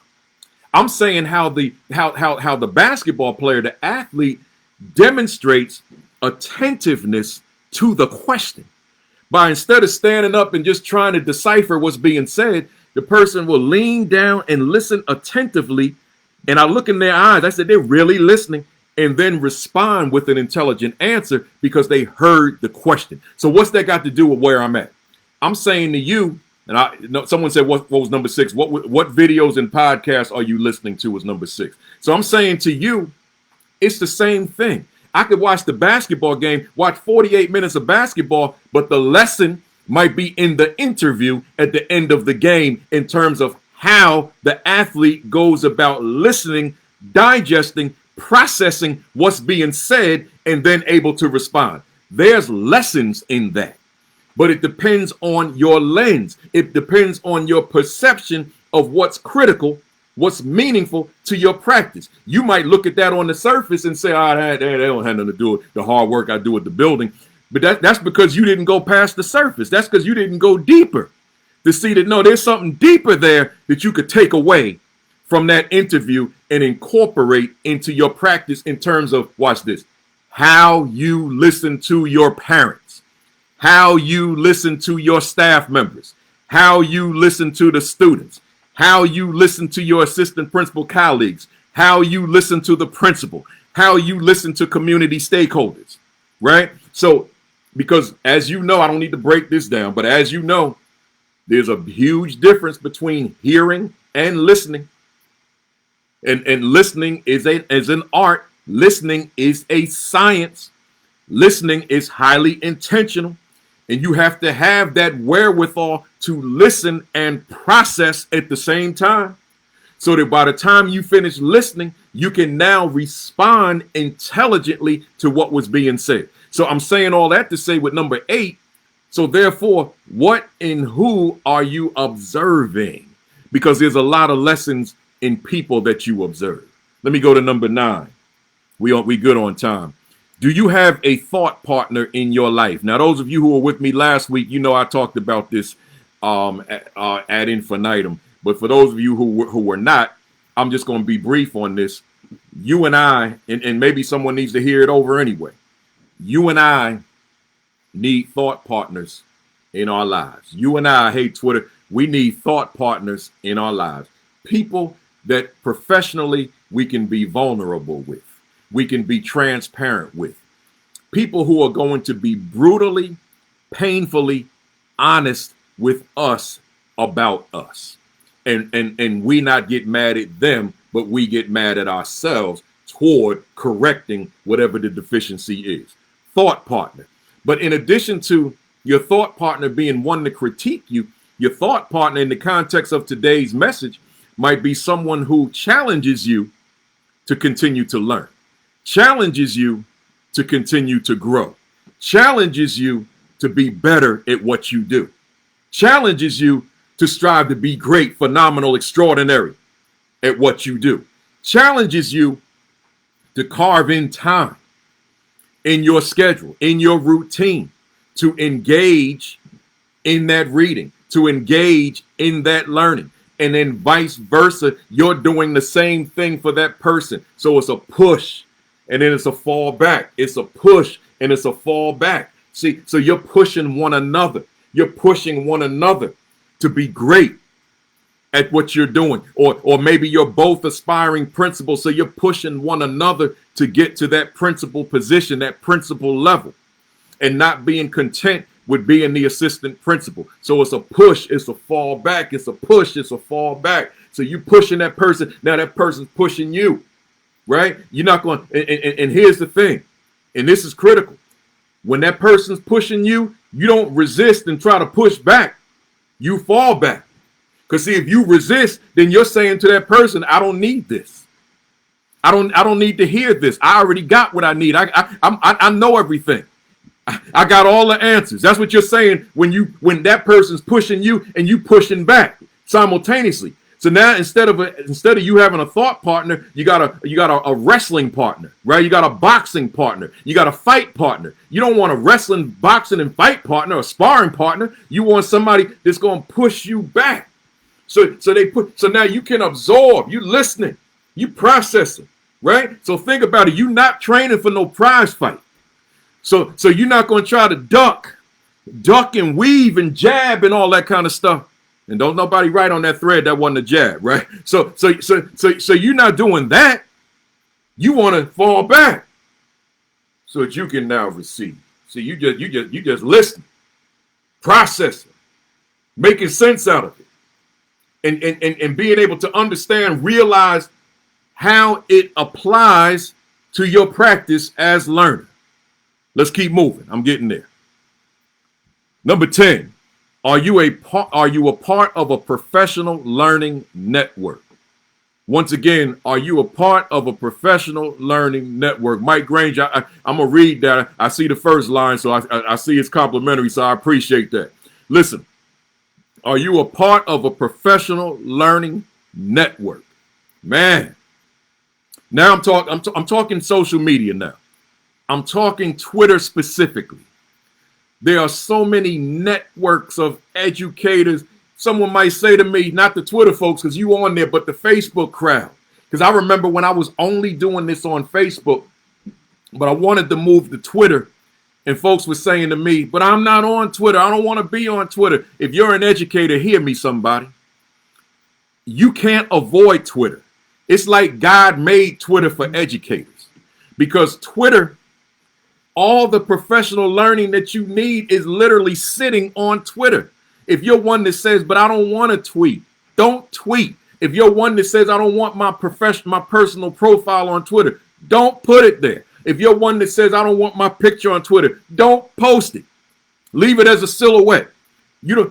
I'm saying how the basketball player, the athlete, demonstrates attentiveness to the question. By instead of standing up and just trying to decipher what's being said, the person will lean down and listen attentively. And I look in their eyes, I said, they're really listening, and then respond with an intelligent answer because they heard the question. So what's that got to do with where I'm at? I'm saying to you, and someone said, what was number 6? What videos and podcasts are you listening to was number 6? So I'm saying to you, it's the same thing. I could watch the basketball game, watch 48 minutes of basketball, but the lesson might be in the interview at the end of the game in terms of how the athlete goes about listening, digesting, processing what's being said, and then able to respond. There's lessons in that, but it depends on your lens. It depends on your perception of what's critical, what's meaningful to your practice. You might look at that on the surface and say, they don't have nothing to do with the hard work I do at the building. But that's because you didn't go past the surface. That's because you didn't go deeper to see that, no, there's something deeper there that you could take away from that interview and incorporate into your practice in terms of, watch this, how you listen to your parents, how you listen to your staff members, how you listen to the students, how you listen to your assistant principal colleagues, how you listen to the principal, how you listen to community stakeholders, right? So, because as you know, I don't need to break this down, but as you know, there's a huge difference between hearing and listening. And listening is an art. Listening is a science. Listening is highly intentional. And you have to have that wherewithal to listen and process at the same time, so that by the time you finish listening, you can now respond intelligently to what was being said. So I'm saying all that to say with number 8, so therefore, what and who are you observing? Because there's a lot of lessons in people that you observe. Let me go to number 9. We good on time. Do you have a thought partner in your life? Now, those of you who were with me last week, you know I talked about this ad infinitum. But for those of you who were not, I'm just going to be brief on this. You and I, and maybe someone needs to hear it over anyway. You and I need thought partners in our lives. You and I hate Twitter. We need thought partners in our lives. People that professionally we can be vulnerable with. We can be transparent with. People who are going to be brutally, painfully honest with us about us. And we not get mad at them, but we get mad at ourselves toward correcting whatever the deficiency is. Thought partner. But in addition to your thought partner being one to critique you, your thought partner in the context of today's message might be someone who challenges you to continue to learn, challenges you to continue to grow, challenges you to be better at what you do, challenges you to strive to be great, phenomenal, extraordinary at what you do, challenges you to carve in time in your schedule, in your routine, to engage in that reading, to engage in that learning. And then vice versa, you're doing the same thing for that person. So it's a push and then it's a fall back. It's a push and it's a fall back. See, so you're pushing one another. You're pushing one another to be great at what you're doing. Or maybe you're both aspiring principals. So you're pushing one another to get to that principal position, that principal level, and not being content with being the assistant principal. So it's a push, it's a fall back, it's a push, it's a fall back. So you pushing that person, now that person's pushing you, right? You're not going, and here's the thing, and this is critical. When that person's pushing you, you don't resist and try to push back. You fall back. Because see, if you resist, then you're saying to that person, I don't need this. I don't need to hear this. I already got what I need. I know everything. I got all the answers. That's what you're saying when that person's pushing you and you pushing back simultaneously. So now instead of you having a thought partner, you got a wrestling partner, right? You got a boxing partner. You got a fight partner. You don't want a wrestling, boxing, and fight partner, a sparring partner. You want somebody that's going to push you back. So now you can absorb. You listening. You processing, right? So think about it. You're not training for no prize fight. So you're not going to try to duck and weave and jab and all that kind of stuff. And don't nobody write on that thread that wasn't a jab, right? So you're not doing that. You want to fall back so that you can now receive. See, you just listen, processing, making sense out of it, and being able to understand, realize how it applies to your practice as learner. Let's keep moving. I'm getting there. Number 10, are you a part of a professional learning network? Once again, are you a part of a professional learning network? Mike Granger, I'm going to read that. I see the first line, so I see it's complimentary, so I appreciate that. Listen, are you a part of a professional learning network? Man, now I'm talking social media now. I'm talking Twitter specifically. There are so many networks of educators. Someone might say to me, not the Twitter folks, because you on there, but the Facebook crowd. Because I remember when I was only doing this on Facebook, but I wanted to move to Twitter, and folks were saying to me, but I'm not on Twitter. I don't want to be on Twitter. If you're an educator, hear me, somebody. You can't avoid Twitter. It's like God made Twitter for educators, because Twitter, all the professional learning that you need is literally sitting on Twitter. If you're one that says, but I don't want to tweet, don't tweet. If you're one that says, I don't want my personal profile on Twitter, don't put it there. If you're one that says, I don't want my picture on Twitter, don't post it. Leave it as a silhouette.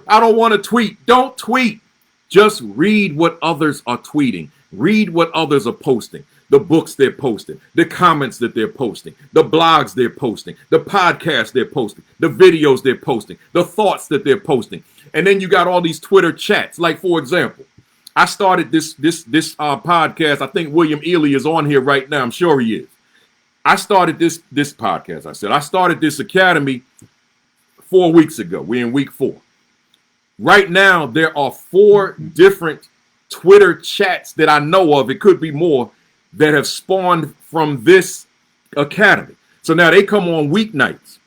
I don't want to tweet. Don't tweet. Just read what others are tweeting. Read what others are posting. The books they're posting, the comments that they're posting, the blogs they're posting, the podcasts they're posting, the videos they're posting, the thoughts that they're posting. And then you got all these Twitter chats. Like, for example, I started this podcast. I think William Ely is on here right now. I'm sure he is. I started this podcast. I started this academy 4 weeks ago. We're in week 4. Right now, there are 4 different Twitter chats that I know of. It could be more that have spawned from this academy. So now they come on weeknights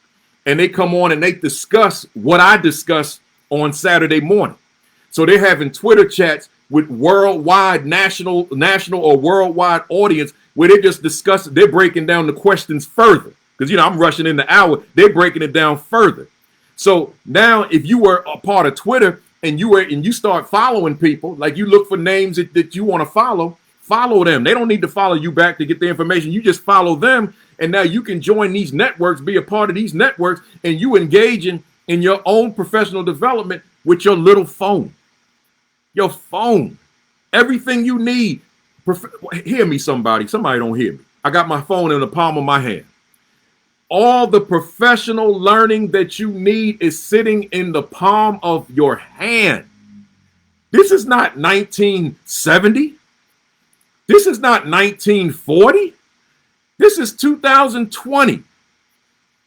and they come on and they discuss what I discuss on Saturday morning. So they're having Twitter chats with worldwide, national or worldwide audience where they just discuss, they're breaking down the questions further. Because, I'm rushing in the hour. They're breaking it down further. So now if you were a part of Twitter and you start following people, like you look for names that you want to follow them. They don't need to follow you back to get the information. You just follow them. And now you can join these networks, be a part of these networks, and you engage in your own professional development with your little phone. Your phone. Everything you need. Hear me, somebody. Somebody don't hear me. I got my phone in the palm of my hand. All the professional learning that you need is sitting in the palm of your hand. This is not 1970. This is not 1940. This is 2020.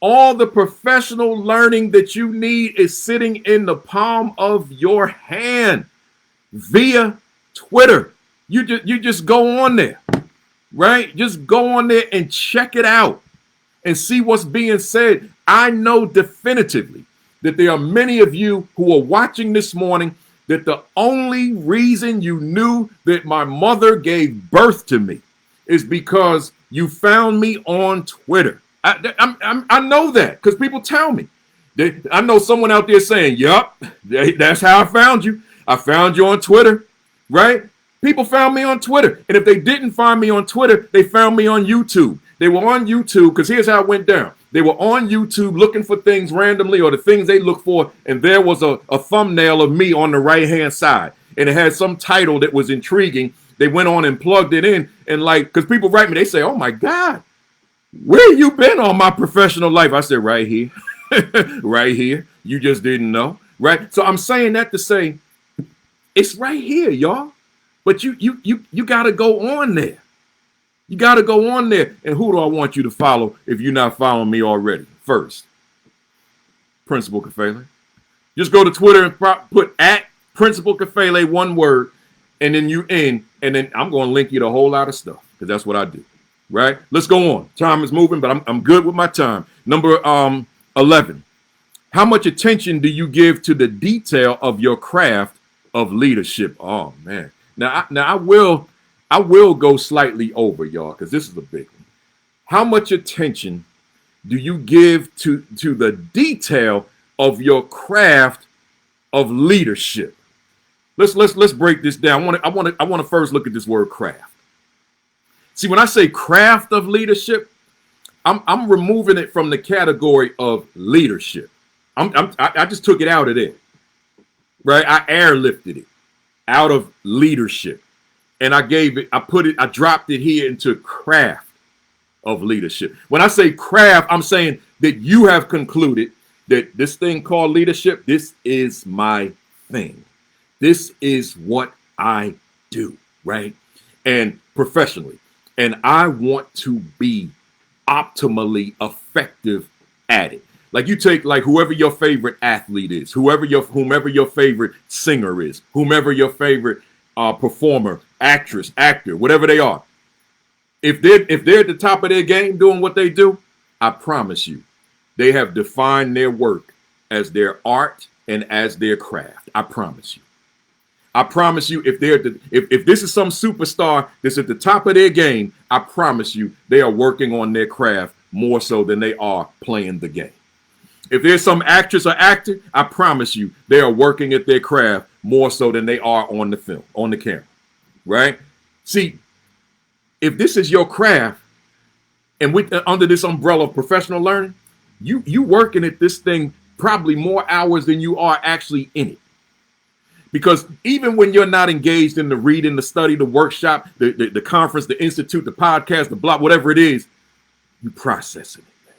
All the professional learning that you need is sitting in the palm of your hand via Twitter. You just go on there, right? Just go on there and check it out and see what's being said. I know definitively that there are many of you who are watching this morning that the only reason you knew that my mother gave birth to me is because you found me on Twitter. I know that because people tell me. I know someone out there saying, yup, that's how I found you. I found you on Twitter, right? People found me on Twitter. And if they didn't find me on Twitter, they found me on YouTube. They were on YouTube because here's how it went down. They were on YouTube looking for things randomly or the things they look for. And there was a thumbnail of me on the right-hand side. And it had some title that was intriguing. They went on and plugged it in. And because people write me, they say, oh my God, where you been all my professional life? I said, right here, right here. You just didn't know, right? So I'm saying that to say it's right here, y'all. But you got to go on there. You got to go on there. And who do I want you to follow if you're not following me already? First, Principal Kafele. Just go to Twitter and put @Principal Kafele, one word, and then you in. And then I'm going to link you to a whole lot of stuff because that's what I do. Right? Let's go on. Time is moving, but I'm good with my time. Number 11. How much attention do you give to the detail of your craft of leadership? Oh, man. Now I will go slightly over, y'all, because this is a big one. How much attention do you give to the detail of your craft of leadership? Let's break this down. I want to first look at this word craft. See, when I say craft of leadership, I'm removing it from the category of leadership. I just took it out of there, right? I airlifted it out of leadership. And I dropped it here into craft of leadership. When I say craft, I'm saying that you have concluded that this thing called leadership, this is my thing. This is what I do, right? And professionally. And I want to be optimally effective at it. Like you take whoever your favorite athlete is, whomever your favorite singer is, whomever your favorite performer, actress, actor, whatever they are. If they're at the top of their game doing what they do, I promise you, they have defined their work as their art and as their craft. I promise you. I promise you, if this is some superstar that's at the top of their game, I promise you, they are working on their craft more so than they are playing the game. If there's some actress or actor, I promise you, they are working at their craft more so than they are on the film, on the camera, right? See, if this is your craft, and under this umbrella of professional learning, you working at this thing probably more hours than you are actually in it. Because even when you're not engaged in the reading, the study, the workshop, the conference, the institute, the podcast, the blog, whatever it is, you processing it, man.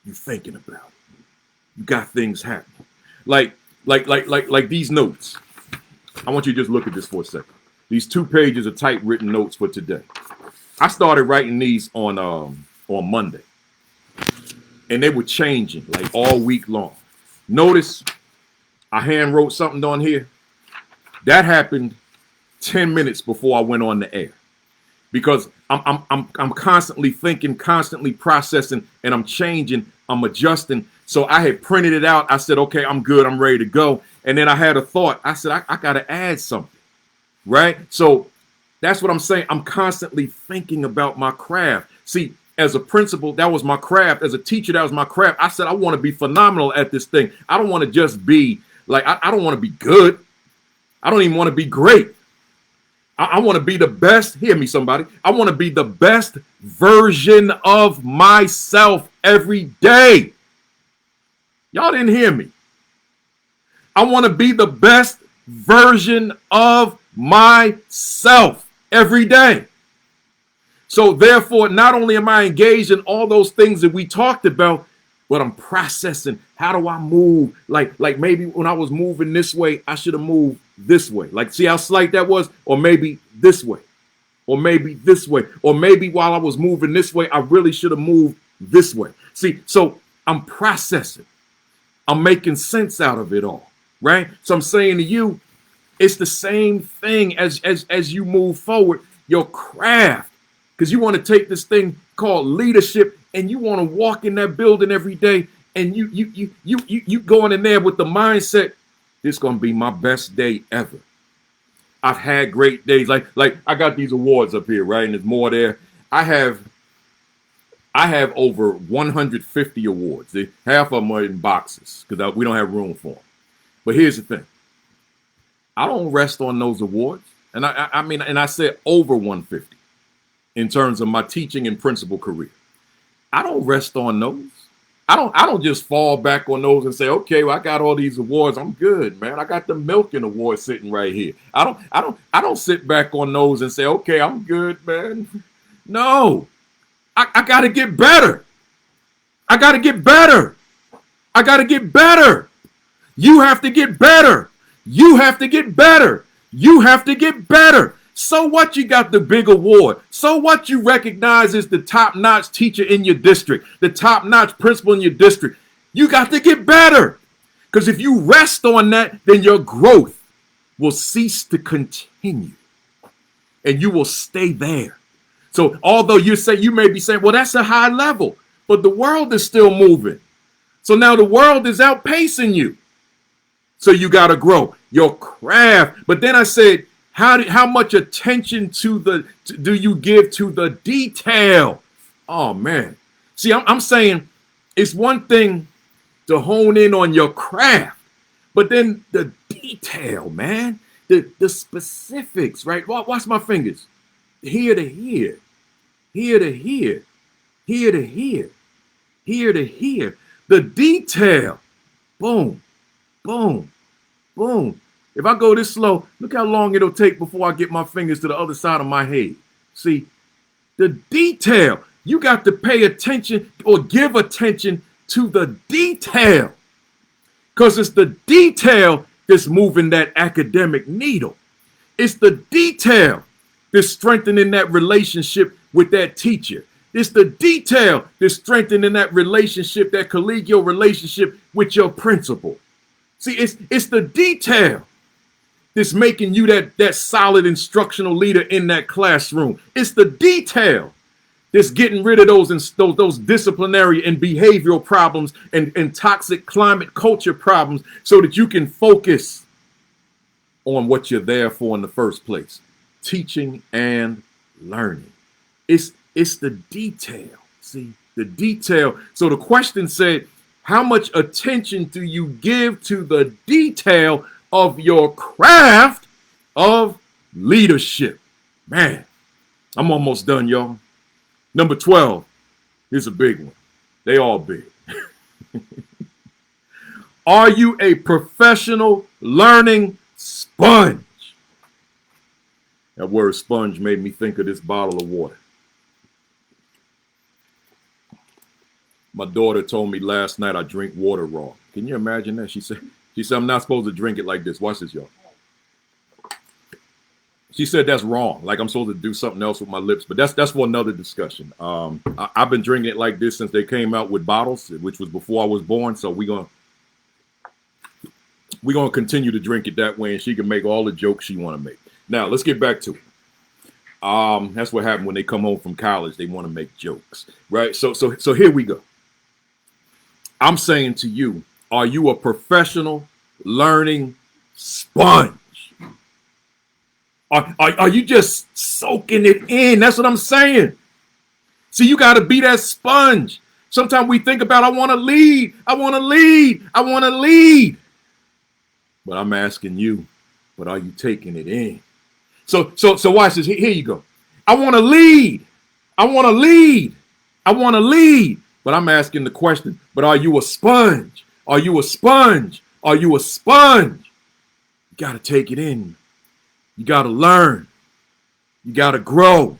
You thinking about it. You got things happening. Like these notes. I want you to just look at this for a second. These 2 pages of typewritten notes for today. I started writing these on Monday. And they were changing like all week long. Notice I hand wrote something on here. That happened 10 minutes before I went on the air, because I'm constantly thinking, constantly processing, and I'm changing, I'm adjusting. So I had printed it out. I said, okay, I'm good. I'm ready to go. And then I had a thought. I said, I got to add something, right? So that's what I'm saying. I'm constantly thinking about my craft. See, as a principal, that was my craft. As a teacher, that was my craft. I said, I want to be phenomenal at this thing. I don't want to just be like, I don't want to be good. I don't even want to be great. I want to be the best. Hear me, somebody. I want to be the best version of myself every day. Y'all didn't hear me. I want to be the best version of myself every day. So therefore, not only am I engaged in all those things that we talked about, but I'm processing. How do I move? Like maybe when I was moving this way, I should have moved this way. Like, see how slight that was? Or maybe this way. Or maybe this way. Or maybe while I was moving this way, I really should have moved this way. See, so I'm processing. I'm making sense out of it all, right? So I'm saying to you, it's the same thing as you move forward, your craft. Because you want to take this thing called leadership and you want to walk in that building every day and you going in there with the mindset, this is going to be my best day ever. I've had great days. Like I got these awards up here, right? And there's more there. I have over 150 awards. Half of them are in boxes because we don't have room for them. But here's the thing. I don't rest on those awards. And I mean, I said over 150 in terms of my teaching and principal career. I don't rest on those. I don't just fall back on those and say, okay, well, I got all these awards. I'm good, man. I got the Milken Award sitting right here. I don't sit back on those and say, okay, I'm good, man. No. I got to get better. I got to get better. I got to get better. You have to get better. You have to get better. You have to get better. So what, you got the big award? So what, you recognize as the top-notch teacher in your district, the top-notch principal in your district? You got to get better. Because if you rest on that, then your growth will cease to continue. And you will stay there. So although you may be saying, well, that's a high level, but the world is still moving. So now the world is outpacing you. So you got to grow your craft. But then I said, how much attention do you give to the detail? Oh, man. See, I'm saying it's one thing to hone in on your craft, but then the detail, man, the specifics, right? Watch my fingers. Here to here, here to here, here to here, here to here. The detail. Boom, boom, boom. If I go this slow, look how long it'll take before I get my fingers to the other side of my head. See, the detail. You got to pay attention or give attention to the detail, because it's the detail that's moving that academic needle. It's the detail that's strengthening that relationship with that teacher. It's the detail that's strengthening that relationship, that collegial relationship with your principal. See, it's the detail that's making you that solid instructional leader in that classroom. It's the detail that's getting rid of those disciplinary and behavioral problems and toxic climate culture problems so that you can focus on what you're there for in the first place, teaching and learning. It's the detail. See, the detail. So the question said, how much attention do you give to the detail of your craft of leadership? Man, I'm almost done, y'all. Number 12 is a big one. They all big. Are you a professional learning sponge? That word sponge made me think of this bottle of water. My daughter told me last night I drink water raw. Can you imagine that? She said, I'm not supposed to drink it like this. Watch this, y'all. She said that's wrong. Like I'm supposed to do something else with my lips, but that's for another discussion. I've been drinking it like this since they came out with bottles, which was before I was born. So we're gonna continue to drink it that way, and she can make all the jokes she want to make. Now let's get back to it. That's what happened when they come home from college. They want to make jokes, right? So here we go. I'm saying to you, are you a professional learning sponge? Are you just soaking it in? That's what I'm saying. See, you got to be that sponge. Sometimes we think about, I want to lead. But I'm asking you, but are you taking it in? So watch this. Here you go. I want to lead. But I'm asking the question, but are you a sponge? You got to take it in. You got to learn. You got to grow.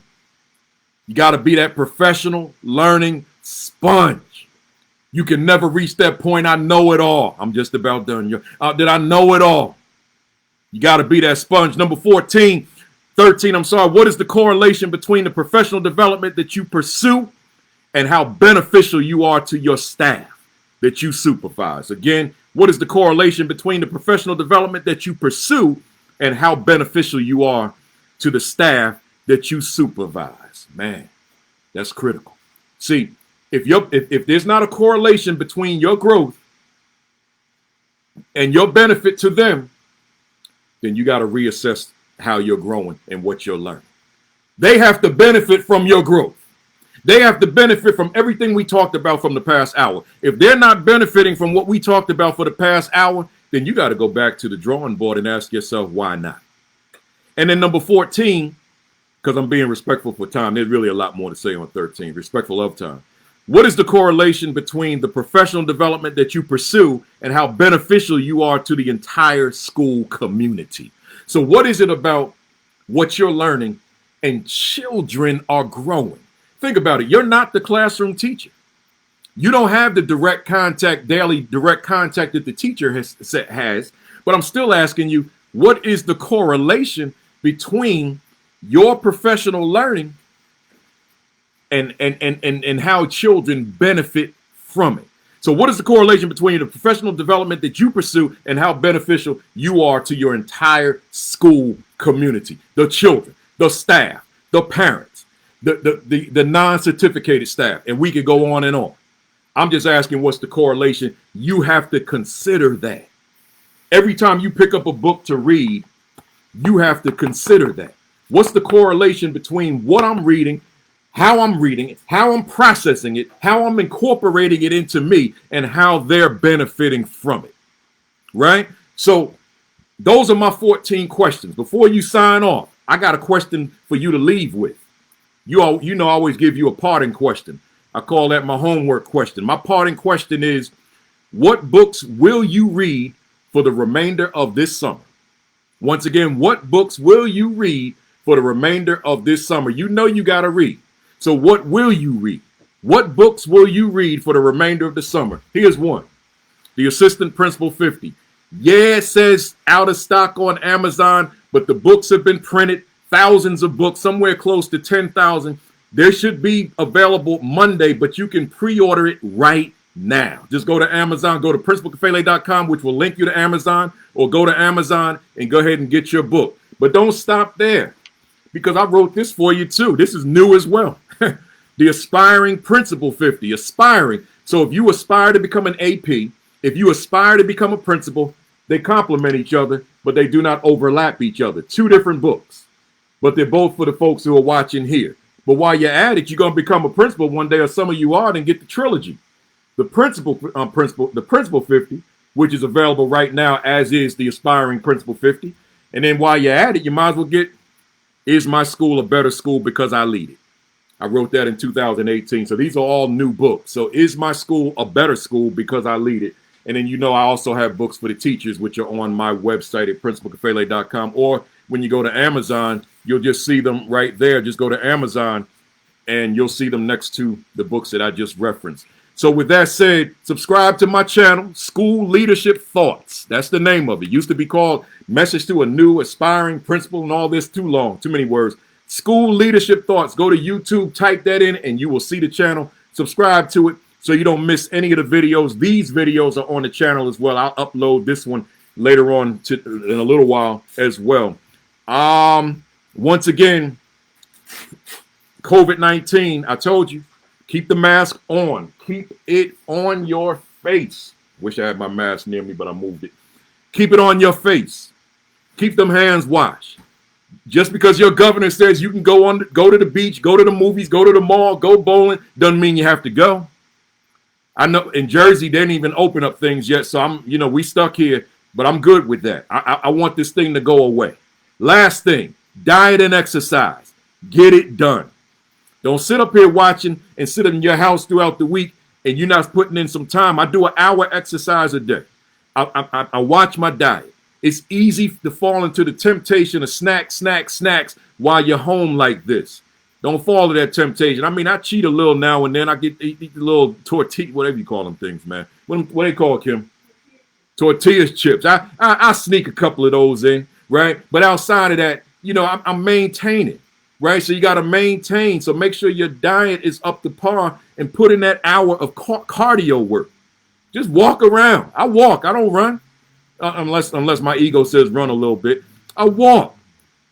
You got to be that professional learning sponge. You can never reach that point. I know it all. I'm just about done. Did I know it all? You got to be that sponge. Number 13, what is the correlation between the professional development that you pursue and how beneficial you are to your staff that you supervise? Again, what is the correlation between the professional development that you pursue and how beneficial you are to the staff that you supervise? Man, that's critical. See, if there's not a correlation between your growth and your benefit to them, then you got to reassess how you're growing and what you're learning. They have to benefit from your growth. They have to benefit from everything we talked about from the past hour. If they're not benefiting from what we talked about for the past hour, then you got to go back to the drawing board and ask yourself, why not? And then number 14, because I'm being respectful for time, there's really a lot more to say on 13, respectful of time. What is the correlation between the professional development that you pursue and how beneficial you are to the entire school community? So what is it about what you're learning and children are growing? Think about it. You're not the classroom teacher. You don't have the daily direct contact that the teacher has, but I'm still asking you, what is the correlation between your professional learning and how children benefit from it? So what is the correlation between the professional development that you pursue and how beneficial you are to your entire school community, the children, the staff, the parents, the non-certificated staff, and we could go on and on. I'm just asking, what's the correlation? You have to consider that. Every time you pick up a book to read, you have to consider that. What's the correlation between what I'm reading, how I'm reading it, how I'm processing it, how I'm incorporating it into me, and how they're benefiting from it, right? So those are my 14 questions. Before you sign off, I got a question for you to leave with. You know, I always give you a parting question. I call that my homework question. My parting question is, what books will you read for the remainder of this summer? Once again, what books will you read for the remainder of this summer? You know you got to read. So what will you read? What books will you read for the remainder of the summer? Here's one. The Assistant Principal 50. Yeah, it says out of stock on Amazon, but the books have been printed, thousands of books, somewhere close to 10,000. There should be available Monday, but you can pre-order it right now. Just go to Amazon, go to principalkafele.com, which will link you to Amazon, or go to Amazon and go ahead and get your book. But don't stop there, because I wrote this for you too. This is new as well. The Aspiring Principal 50. Aspiring. So if you aspire to become an AP, if you aspire to become a principal, they complement each other, but they do not overlap each other. Two different books, but they're both for the folks who are watching here. But while you're at it, you're going to become a principal one day, or some of you are, and get the trilogy. The Principal 50, which is available right now, as is the Aspiring Principal 50. And then while you're at it, you might as well get Is My School a Better School Because I Lead It? I wrote that in 2018. So these are all new books. So Is My School a Better School Because I Lead It? And then, I also have books for the teachers, which are on my website at principalkafele.com. Or when you go to Amazon, you'll just see them right there. Just go to Amazon and you'll see them next to the books that I just referenced. So with that said, subscribe to my channel, School Leadership Thoughts. That's the name of it. Used to be called Message to a New Aspiring Principal and all this. Too long, too many words. School Leadership Thoughts. Go to YouTube, type that in, and you will see the channel. Subscribe to it so you don't miss any of the videos. These videos are on the channel as well. I'll upload this one later on in a little while as well. Once again, COVID-19, I told you, keep the mask on. Keep it on your face. Wish I had my mask near me, but I moved it. Keep it on your face. Keep them hands washed. Just because your governor says you can go to the beach, go to the movies, go to the mall, go bowling, doesn't mean you have to go. I know in Jersey, they didn't even open up things yet. So we stuck here, but I'm good with that. I want this thing to go away. Last thing, diet and exercise. Get it done. Don't sit up here watching and sit in your house throughout the week and you're not putting in some time. I do an hour exercise a day. I watch my diet. It's easy to fall into the temptation of snacks while you're home like this. Don't fall to that temptation. I mean, I cheat a little now and then. I eat the little tortilla, whatever you call them things, man. What they call it, Kim? Tortillas chips. I sneak a couple of those in, right? But outside of that, I'm maintaining. Right, so you got to maintain. So make sure your diet is up to par and put in that hour of cardio work. Just walk around. I walk. I don't run, unless my ego says run a little bit. I walk.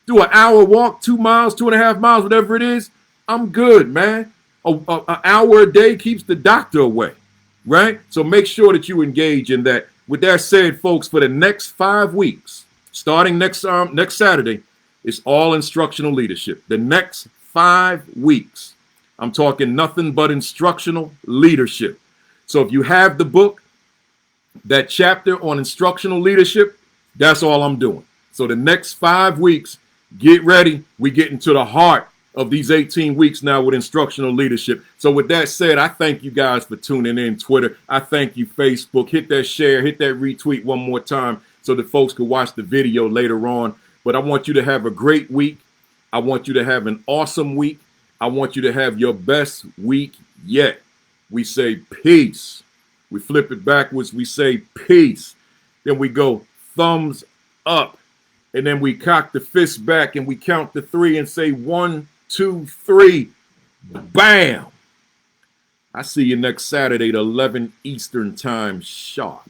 Do an hour walk, 2 miles, 2.5 miles, whatever it is. I'm good, man. An hour a day keeps the doctor away, right? So make sure that you engage in that. With that said, folks, for the next 5 weeks, starting next Saturday, it's all instructional leadership. The next 5 weeks, I'm talking nothing but instructional leadership. So if you have the book, that chapter on instructional leadership, that's all I'm doing. So the next 5 weeks, get ready. We get into the heart of these 18 weeks now with instructional leadership. So with that said, I thank you guys for tuning in, Twitter. I thank you, Facebook. Hit that share, hit that retweet one more time so that folks can watch the video later on. But I want you to have a great week. I want you to have an awesome week. I want you to have your best week yet. We say peace. We flip it backwards. We say peace. Then we go thumbs up. And then we cock the fist back and we count to 3 and say 1, 2, 3. Bam. I see you next Saturday at 11 Eastern Time sharp.